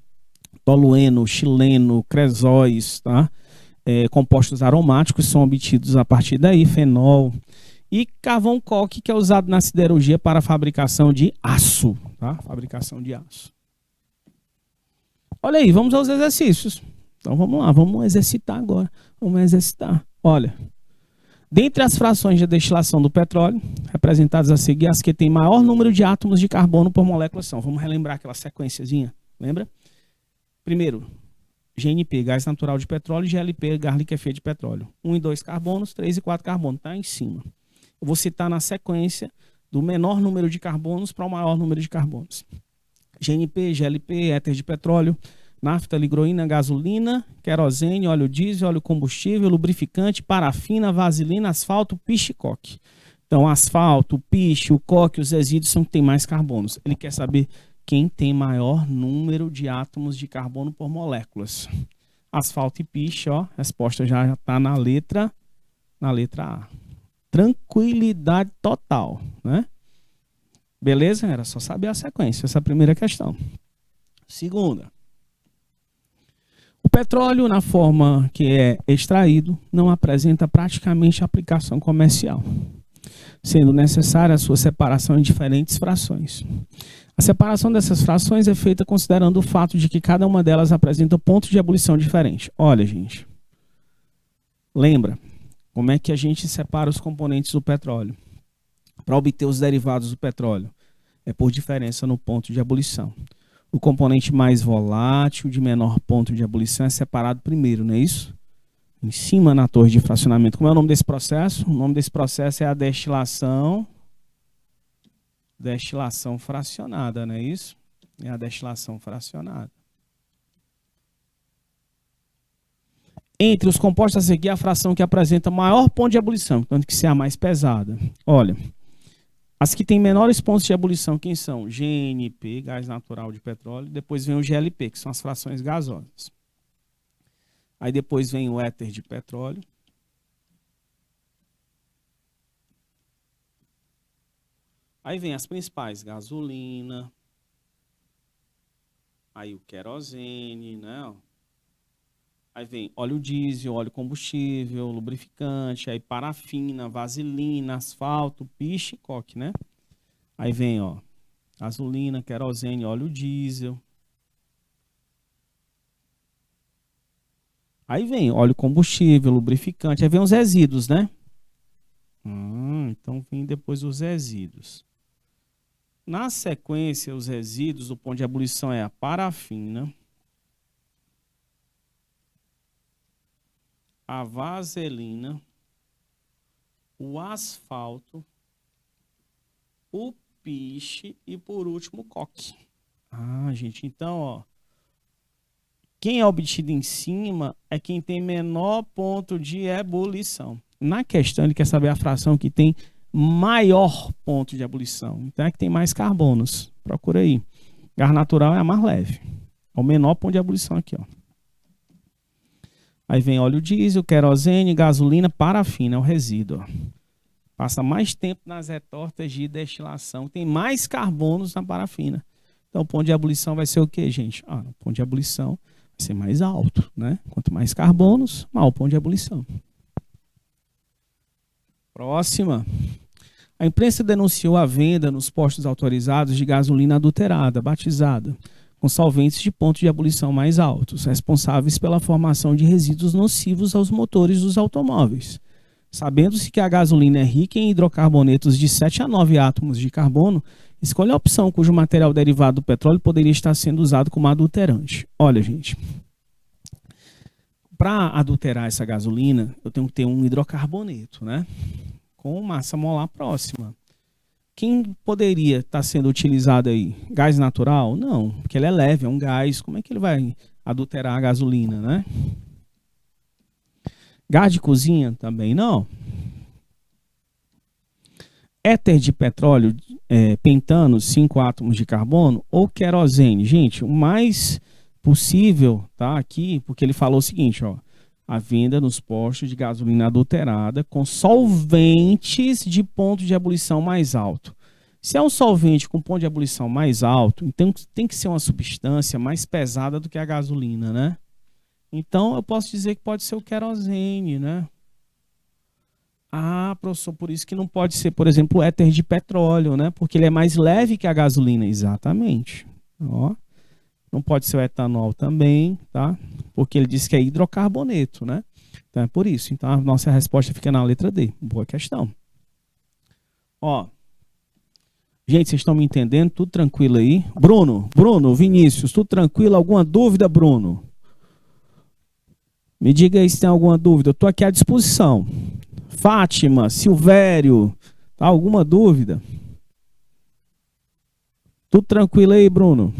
tolueno, xileno, cresóis, tá? Compostos aromáticos são obtidos a partir daí, fenol. E carvão coque, que é usado na siderurgia para a fabricação de aço, tá? Fabricação de aço. Olha aí, vamos aos exercícios. Então vamos lá, vamos exercitar agora. Vamos exercitar. Olha, dentre as frações de destilação do petróleo, representadas a seguir, as que têm maior número de átomos de carbono por molécula são. Vamos relembrar aquela sequenciazinha, lembra? Primeiro, GNP, gás natural de petróleo, e GLP, gás liquefeito de petróleo. 1 e 2 carbonos, 3 e 4 carbonos, está em cima. Eu vou citar na sequência do menor número de carbonos para o maior número de carbonos. GNP, GLP, éter de petróleo, nafta, ligroína, gasolina, querosene, óleo diesel, óleo combustível, lubrificante, parafina, vaselina, asfalto, piche e coque. Então, asfalto, piche, o coque, os resíduos são que tem mais carbonos. Ele quer saber quem tem maior número de átomos de carbono por moléculas. Asfalto e piche, ó, a resposta já está na letra A. Tranquilidade total, né? Beleza? Era só saber a sequência, essa é a primeira questão. Segunda. O petróleo, na forma que é extraído, não apresenta praticamente aplicação comercial, sendo necessária a sua separação em diferentes frações. A separação dessas frações é feita considerando o fato de que cada uma delas apresenta pontos de ebulição diferentes. Olha, gente, lembra como é que a gente separa os componentes do petróleo? Para obter os derivados do petróleo, é por diferença no ponto de ebulição. O componente mais volátil, de menor ponto de ebulição, é separado primeiro, não é isso? Em cima na torre de fracionamento. Como é o nome desse processo? O nome desse processo é a destilação fracionada, não é isso? É a destilação fracionada. Entre os compostos a seguir, a fração que apresenta maior ponto de ebulição, tanto que se é a mais pesada. Olha, as que têm menores pontos de ebulição, quem são? GNP, gás natural de petróleo, depois vem o GLP, que são as frações gasosas. Aí depois vem o éter de petróleo. Aí vem as principais, gasolina, aí o querosene, né? Aí vem óleo diesel, óleo combustível, lubrificante, aí parafina, vaselina, asfalto, piche e coque, né? Aí vem, ó, gasolina, querosene, óleo diesel. Aí vem óleo combustível, lubrificante, aí vem os resíduos, né? Então vem depois os resíduos. Na sequência, os resíduos, o ponto de ebulição é a parafina, a vaselina, o asfalto, o piche e, por último, o coque. Gente, então, ó, quem é obtido em cima é quem tem menor ponto de ebulição. Na questão, ele quer saber a fração que tem maior ponto de ebulição. Então, é que tem mais carbonos. Procura aí. Gás natural é a mais leve. É o menor ponto de ebulição aqui, ó. Aí vem óleo diesel, querosene, gasolina, parafina, é o resíduo. Ó. Passa mais tempo nas retortas de destilação. Tem mais carbonos na parafina. Então o ponto de ebulição vai ser o quê, gente? O ponto de ebulição vai ser mais alto, né? Quanto mais carbonos, maior o ponto de ebulição. Próxima. A imprensa denunciou a venda nos postos autorizados de gasolina adulterada, batizada, com solventes de ponto de ebulição mais altos, responsáveis pela formação de resíduos nocivos aos motores dos automóveis. Sabendo-se que a gasolina é rica em hidrocarbonetos de 7 a 9 átomos de carbono, escolha a opção cujo material derivado do petróleo poderia estar sendo usado como adulterante. Olha, gente, para adulterar essa gasolina, eu tenho que ter um hidrocarboneto, né? Com massa molar próxima. Quem poderia estar sendo utilizado aí? Gás natural? Não, porque ele é leve, é um gás. Como é que ele vai adulterar a gasolina, né? Gás de cozinha? Também não. Éter de petróleo, pentano, 5 átomos de carbono, ou querosene? Gente, o mais possível, tá? Aqui, porque ele falou o seguinte, ó. A venda nos postos de gasolina adulterada com solventes de ponto de ebulição mais alto. Se é um solvente com ponto de ebulição mais alto, então tem que ser uma substância mais pesada do que a gasolina, né? Então, eu posso dizer que pode ser o querosene, né? Ah, professor, por isso que não pode ser, por exemplo, o éter de petróleo, né? Porque ele é mais leve que a gasolina, exatamente. Ó. Não pode ser o etanol também, tá? Porque ele diz que é hidrocarboneto, né? Então é por isso. Então a nossa resposta fica na letra D. Boa questão. Ó. Gente, vocês estão me entendendo? Tudo tranquilo aí? Bruno, Vinícius, tudo tranquilo? Alguma dúvida, Bruno? Me diga aí se tem alguma dúvida. Eu estou aqui à disposição. Fátima, Silvério, tá? Alguma dúvida? Tudo tranquilo aí, Bruno?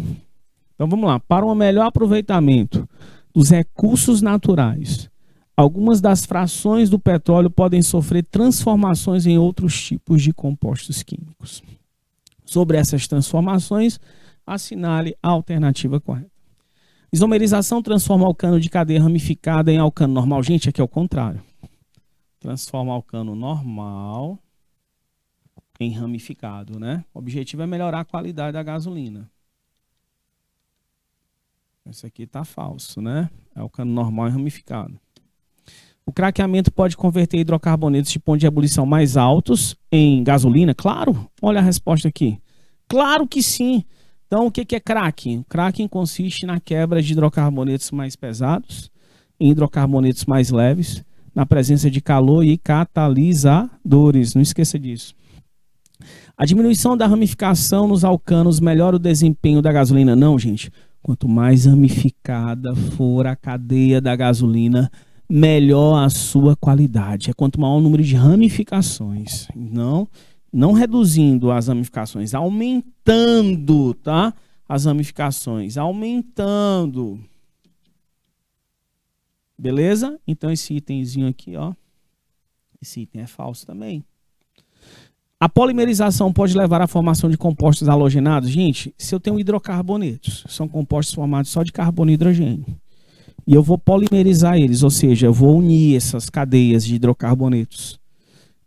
Então vamos lá. Para um melhor aproveitamento dos recursos naturais, algumas das frações do petróleo podem sofrer transformações em outros tipos de compostos químicos. Sobre essas transformações, assinale a alternativa correta. Isomerização transforma alcano de cadeia ramificada em alcano normal. Gente, aqui é o contrário. Transforma alcano normal em ramificado, né? O objetivo é melhorar a qualidade da gasolina. Esse aqui está falso, né? É alcano normal em ramificado. O craqueamento pode converter hidrocarbonetos de ponto de ebulição mais altos em gasolina? Claro. Olha a resposta aqui. Claro que sim. Então, o que é cracking? O cracking consiste na quebra de hidrocarbonetos mais pesados em hidrocarbonetos mais leves, na presença de calor e catalisadores. Não esqueça disso. A diminuição da ramificação nos alcanos melhora o desempenho da gasolina? Não, gente. Quanto mais ramificada for a cadeia da gasolina, melhor a sua qualidade. É quanto maior o número de ramificações. Não reduzindo as ramificações, aumentando, tá? As ramificações, aumentando. Beleza? Então esse itemzinho aqui, ó. Esse item é falso também. A polimerização pode levar à formação de compostos halogenados? Gente, se eu tenho hidrocarbonetos, são compostos formados só de carbono e hidrogênio. E eu vou polimerizar eles, ou seja, eu vou unir essas cadeias de hidrocarbonetos.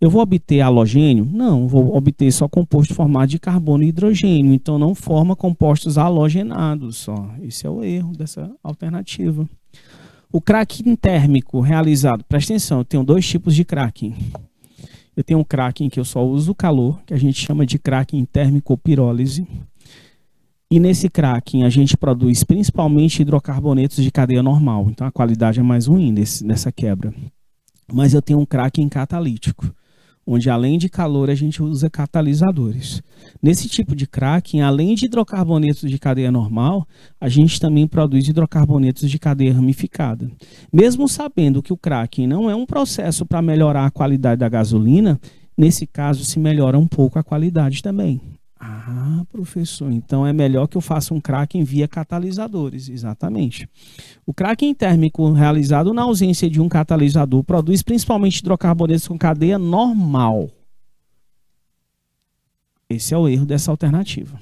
Eu vou obter halogênio? Não, vou obter só composto formado de carbono e hidrogênio. Então não forma compostos halogenados só. Esse é o erro dessa alternativa. O cracking térmico realizado, presta atenção, eu tenho dois tipos de cracking. Eu tenho um cracking que eu só uso calor, que a gente chama de cracking térmico pirólise. E nesse cracking a gente produz principalmente hidrocarbonetos de cadeia normal. Então a qualidade é mais ruim nessa quebra. Mas eu tenho um cracking catalítico, onde além de calor a gente usa catalisadores. Nesse tipo de cracking, além de hidrocarbonetos de cadeia normal, a gente também produz hidrocarbonetos de cadeia ramificada. Mesmo sabendo que o cracking não é um processo para melhorar a qualidade da gasolina, nesse caso se melhora um pouco a qualidade também. Ah, professor, então é melhor que eu faça um cracking via catalisadores, exatamente. O cracking térmico realizado na ausência de um catalisador produz principalmente hidrocarbonetos com cadeia normal. Esse é o erro dessa alternativa.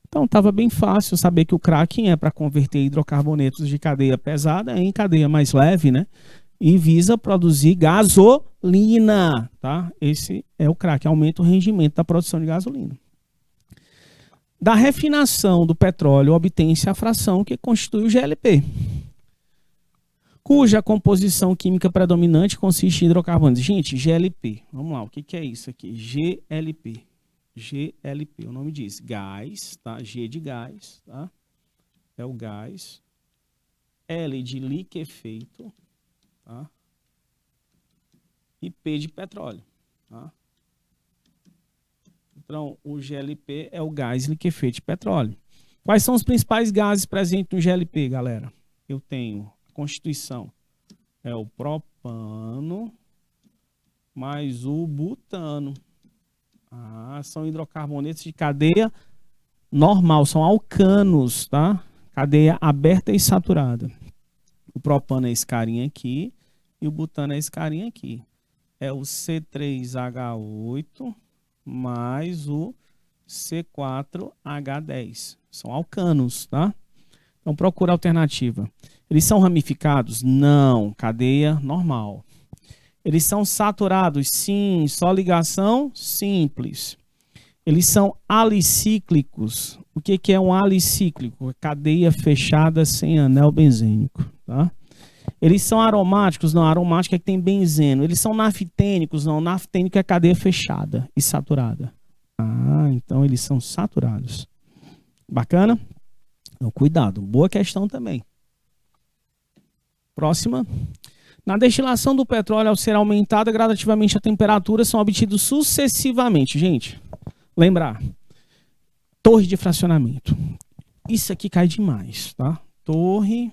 Então estava bem fácil saber que o cracking é para converter hidrocarbonetos de cadeia pesada em cadeia mais leve, né? E visa produzir gasolina, tá? Esse é o cracking, aumenta o rendimento da produção de gasolina. Da refinação do petróleo obtém-se a fração que constitui o GLP, cuja composição química predominante consiste em hidrocarbonetos. Gente, GLP, vamos lá, o que é isso aqui? GLP. GLP, o nome diz gás, tá? G de gás, tá? É o gás. L de liquefeito, tá? E P de petróleo, tá? Então, o GLP é o gás liquefeito de petróleo. Quais são os principais gases presentes no GLP, galera? Eu tenho a constituição, é o propano mais o butano. São hidrocarbonetos de cadeia normal, são alcanos, tá? Cadeia aberta e saturada. O propano é esse carinha aqui e o butano é esse carinha aqui. É o C3H8 mais o C4H10. São alcanos, tá? Então procura alternativa. Eles são ramificados? Não, cadeia normal. Eles são saturados? Sim, só ligação simples. Eles são alicíclicos. O que é um alicíclico? Cadeia fechada sem anel benzênico. Tá? Eles são aromáticos? Não, aromático é que tem benzeno. Eles são naftênicos? Não, naftênico é cadeia fechada e saturada. Ah, então eles são saturados. Bacana? Então, cuidado. Boa questão também. Próxima. Na destilação do petróleo, ao ser aumentada gradativamente a temperatura, são obtidos sucessivamente. Gente, lembrar. Torre de fracionamento. Isso aqui cai demais, tá? Torre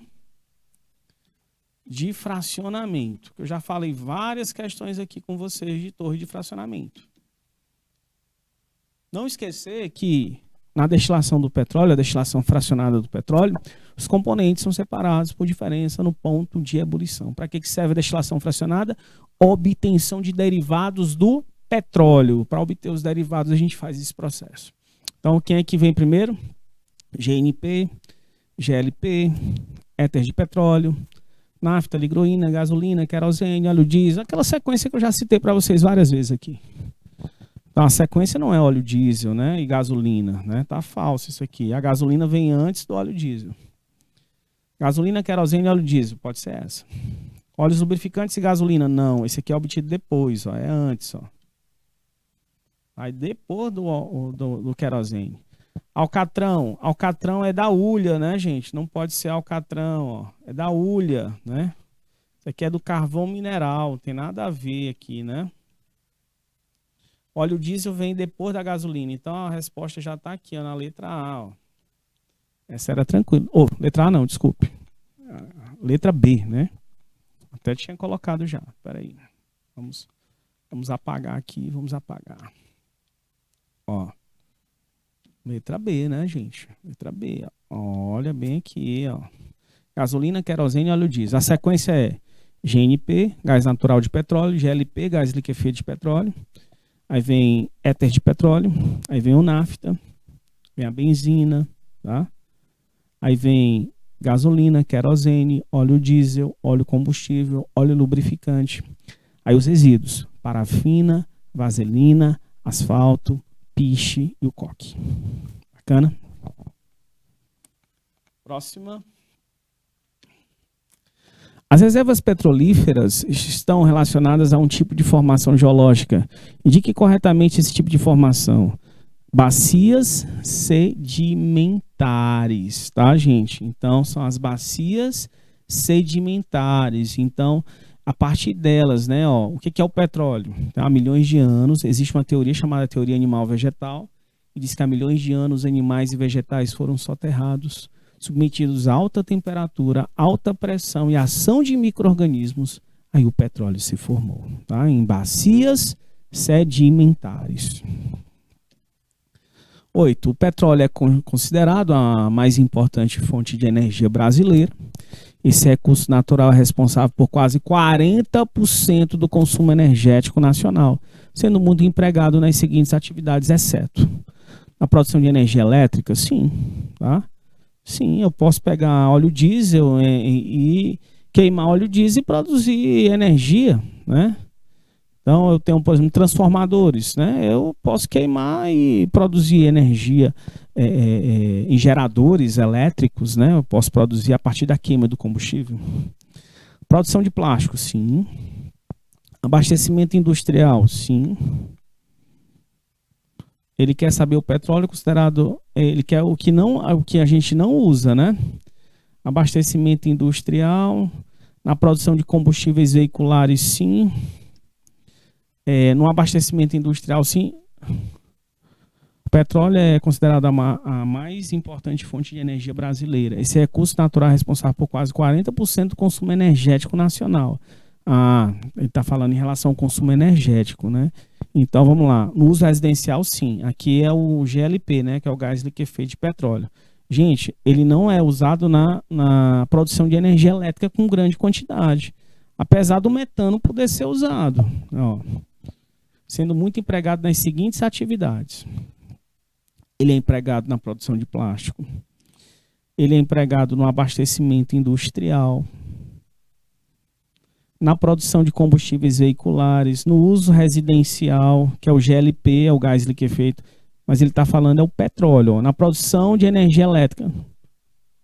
de fracionamento. Eu já falei várias questões aqui com vocês de torre de fracionamento. Não esquecer que na destilação do petróleo, a destilação fracionada do petróleo, os componentes são separados por diferença no ponto de ebulição. Para que serve a destilação fracionada? Obtenção de derivados do petróleo. Para obter os derivados, a gente faz esse processo. Então, quem é que vem primeiro? GNP, GLP, éter de petróleo, nafta, ligroína, gasolina, querosene, óleo diesel, aquela sequência que eu já citei para vocês várias vezes aqui. Então, a sequência não é óleo diesel, né, e gasolina, né? Tá falso isso aqui. A gasolina vem antes do óleo diesel. Gasolina, querosene e óleo diesel, pode ser essa. Óleos lubrificantes e gasolina, não. Esse aqui é obtido depois, ó, é antes, ó. Aí depois do querosene. Alcatrão. Alcatrão é da hulha, né, gente? Não pode ser alcatrão, ó. É da hulha, né? Isso aqui é do carvão mineral, não tem nada a ver aqui, né? Óleo diesel vem depois da gasolina. Então a resposta já está aqui, ó, na letra A. Ó. Essa era tranquila. Letra A não, desculpe. Letra B, né? Até tinha colocado já. Espera aí. Vamos apagar aqui. Vamos apagar. Ó. Letra B, né, gente? Letra B. Ó. Olha bem aqui, ó. Gasolina, querosene e óleo diesel. A sequência é GNP, gás natural de petróleo, GLP, gás liquefeito de petróleo. Aí vem éter de petróleo, aí vem o nafta, vem a benzina, tá? Aí vem gasolina, querosene, óleo diesel, óleo combustível, óleo lubrificante. Aí os resíduos, parafina, vaselina, asfalto, piche e o coque. Bacana? Próxima. As reservas petrolíferas estão relacionadas a um tipo de formação geológica. Indique corretamente esse tipo de formação. Bacias sedimentares, tá, gente? Então, são as bacias sedimentares. Então, a partir delas, né, ó, o que é o petróleo? Então, há milhões de anos, existe uma teoria chamada teoria animal-vegetal, que diz que há milhões de anos animais e vegetais foram soterrados, submetidos a alta temperatura, alta pressão e ação de micro-organismos, aí o petróleo se formou, tá? Em bacias sedimentares. 8. O petróleo é considerado a mais importante fonte de energia brasileira. Esse recurso natural é responsável por quase 40% do consumo energético nacional, sendo muito empregado nas seguintes atividades, exceto na produção de energia elétrica, sim, tá? Sim, eu posso pegar óleo diesel e queimar óleo diesel e produzir energia, né? Então, eu tenho, por exemplo, transformadores, né? Eu posso queimar e produzir energia em geradores elétricos, né? Eu posso produzir a partir da queima do combustível. Produção de plástico, sim. Abastecimento industrial, sim. Ele quer saber o petróleo considerado, ele quer o que a gente não usa, né? Abastecimento industrial, na produção de combustíveis veiculares, sim. No abastecimento industrial, sim. O petróleo é considerado a mais importante fonte de energia brasileira. Esse recurso natural é responsável por quase 40% do consumo energético nacional. Ele está falando em relação ao consumo energético, né? Então, vamos lá. No uso residencial, sim. Aqui é o GLP, né? Que é o gás liquefeito de petróleo. Gente, ele não é usado na produção de energia elétrica com grande quantidade. Apesar do metano poder ser usado. Ó, sendo muito empregado nas seguintes atividades. Ele é empregado na produção de plástico. ele é empregado no abastecimento industrial, na produção de combustíveis veiculares, no uso residencial, que é o GLP, é o gás liquefeito, mas ele está falando é o petróleo, ó, na produção de energia elétrica.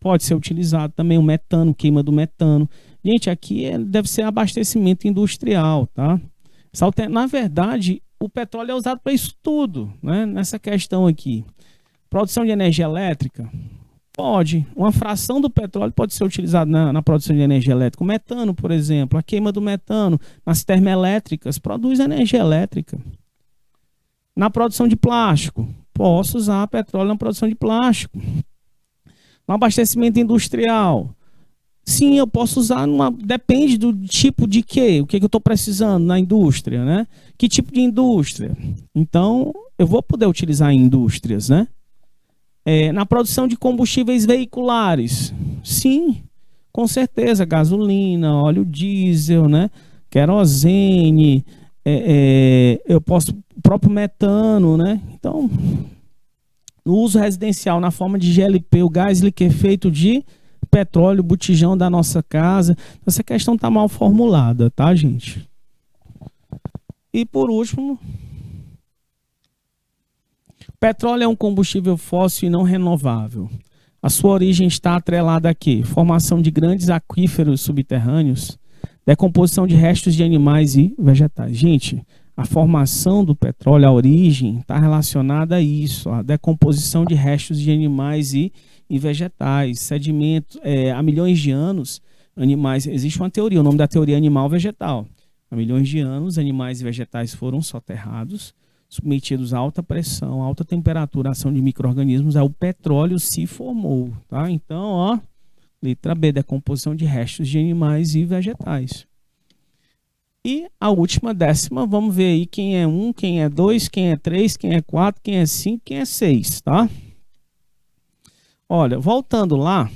Pode ser utilizado também o metano, queima do metano. Gente, aqui deve ser abastecimento industrial, tá? Na verdade, o petróleo é usado para isso tudo, né? Nessa questão aqui. Produção de energia elétrica? Pode. Uma fração do petróleo pode ser utilizada na produção de energia elétrica. O metano, por exemplo, a queima do metano nas termoelétricas produz energia elétrica. Na produção de plástico, posso usar petróleo na produção de plástico. No abastecimento industrial, sim, eu posso usar, depende do tipo de quê? O que eu estou precisando na indústria, né? Que tipo de indústria? Então, eu vou poder utilizar em indústrias, né? Na produção de combustíveis veiculares, sim, com certeza, gasolina, óleo diesel, né? Querosene, eu posso, o próprio metano, né? Então, no uso residencial, na forma de GLP, o gás liquefeito de petróleo, botijão da nossa casa. Essa questão está mal formulada, tá, gente? E por último, petróleo é um combustível fóssil e não renovável. A sua origem está atrelada a quê? Formação de grandes aquíferos subterrâneos, decomposição de restos de animais e vegetais. Gente, a formação do petróleo, a origem, está relacionada a isso, a decomposição de restos de animais e vegetais, sedimentos. Há milhões de anos, animais, existe uma teoria, o nome da teoria é animal-vegetal. Há milhões de anos, animais e vegetais foram soterrados, submetidos a alta pressão, alta temperatura, ação de micro-organismos, aí o petróleo se formou, tá? Então, ó, letra B, decomposição de restos de animais e vegetais. E a última, 10ª, vamos ver aí quem é 1, quem é 2, quem é 3, quem é 4, quem é 5, quem é 6, tá? Olha, voltando lá,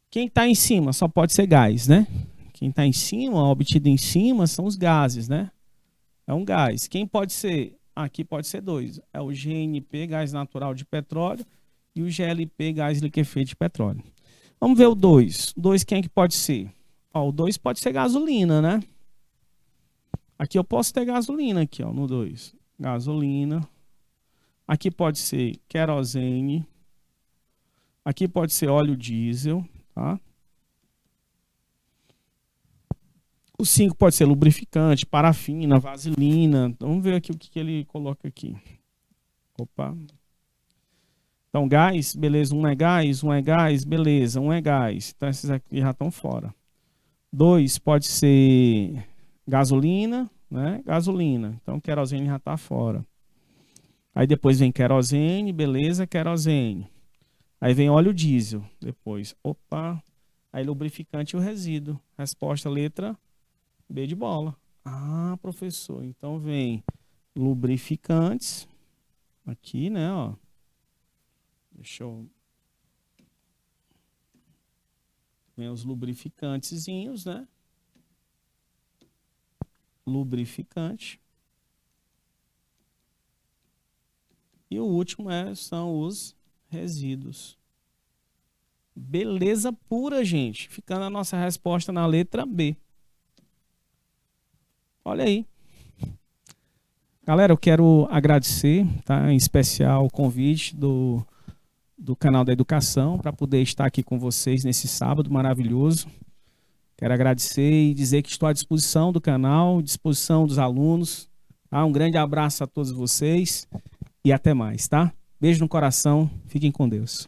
quem está em cima só pode ser gás, né? Quem está em cima, obtido em cima, são os gases, né? É um gás. Quem pode ser? Aqui pode ser 2. É o GNP, gás natural de petróleo, e o GLP, gás liquefeito de petróleo. Vamos ver o 2. O 2 quem é que pode ser? Ó, o 2 pode ser gasolina, né? Aqui eu posso ter gasolina aqui, ó, no 2. Gasolina. Aqui pode ser querosene. Aqui pode ser óleo diesel, tá? O 5 pode ser lubrificante, parafina, vaselina. Vamos ver aqui o que ele coloca aqui. Opa. Então, gás, beleza. 1 é gás, beleza. 1 é gás. Então, esses aqui já estão fora. 2 pode ser gasolina, né? Gasolina. Então, querosene já está fora. Aí depois vem querosene, beleza, querosene. Aí vem óleo diesel. Depois, opa. Aí lubrificante e o resíduo. Resposta, letra B de bola. Ah, professor. Então vem lubrificantes. Aqui, né, ó. Deixa eu... Vem os lubrificantezinhos, né? Lubrificante. E o último são os resíduos. Beleza pura, gente. Ficando a nossa resposta na letra B. Olha aí. Galera, eu quero agradecer, tá? Em especial o convite do canal da Educação para poder estar aqui com vocês nesse sábado maravilhoso. Quero agradecer e dizer que estou à disposição do canal, à disposição dos alunos. Tá? Um grande abraço a todos vocês e até mais, tá? Beijo no coração, fiquem com Deus.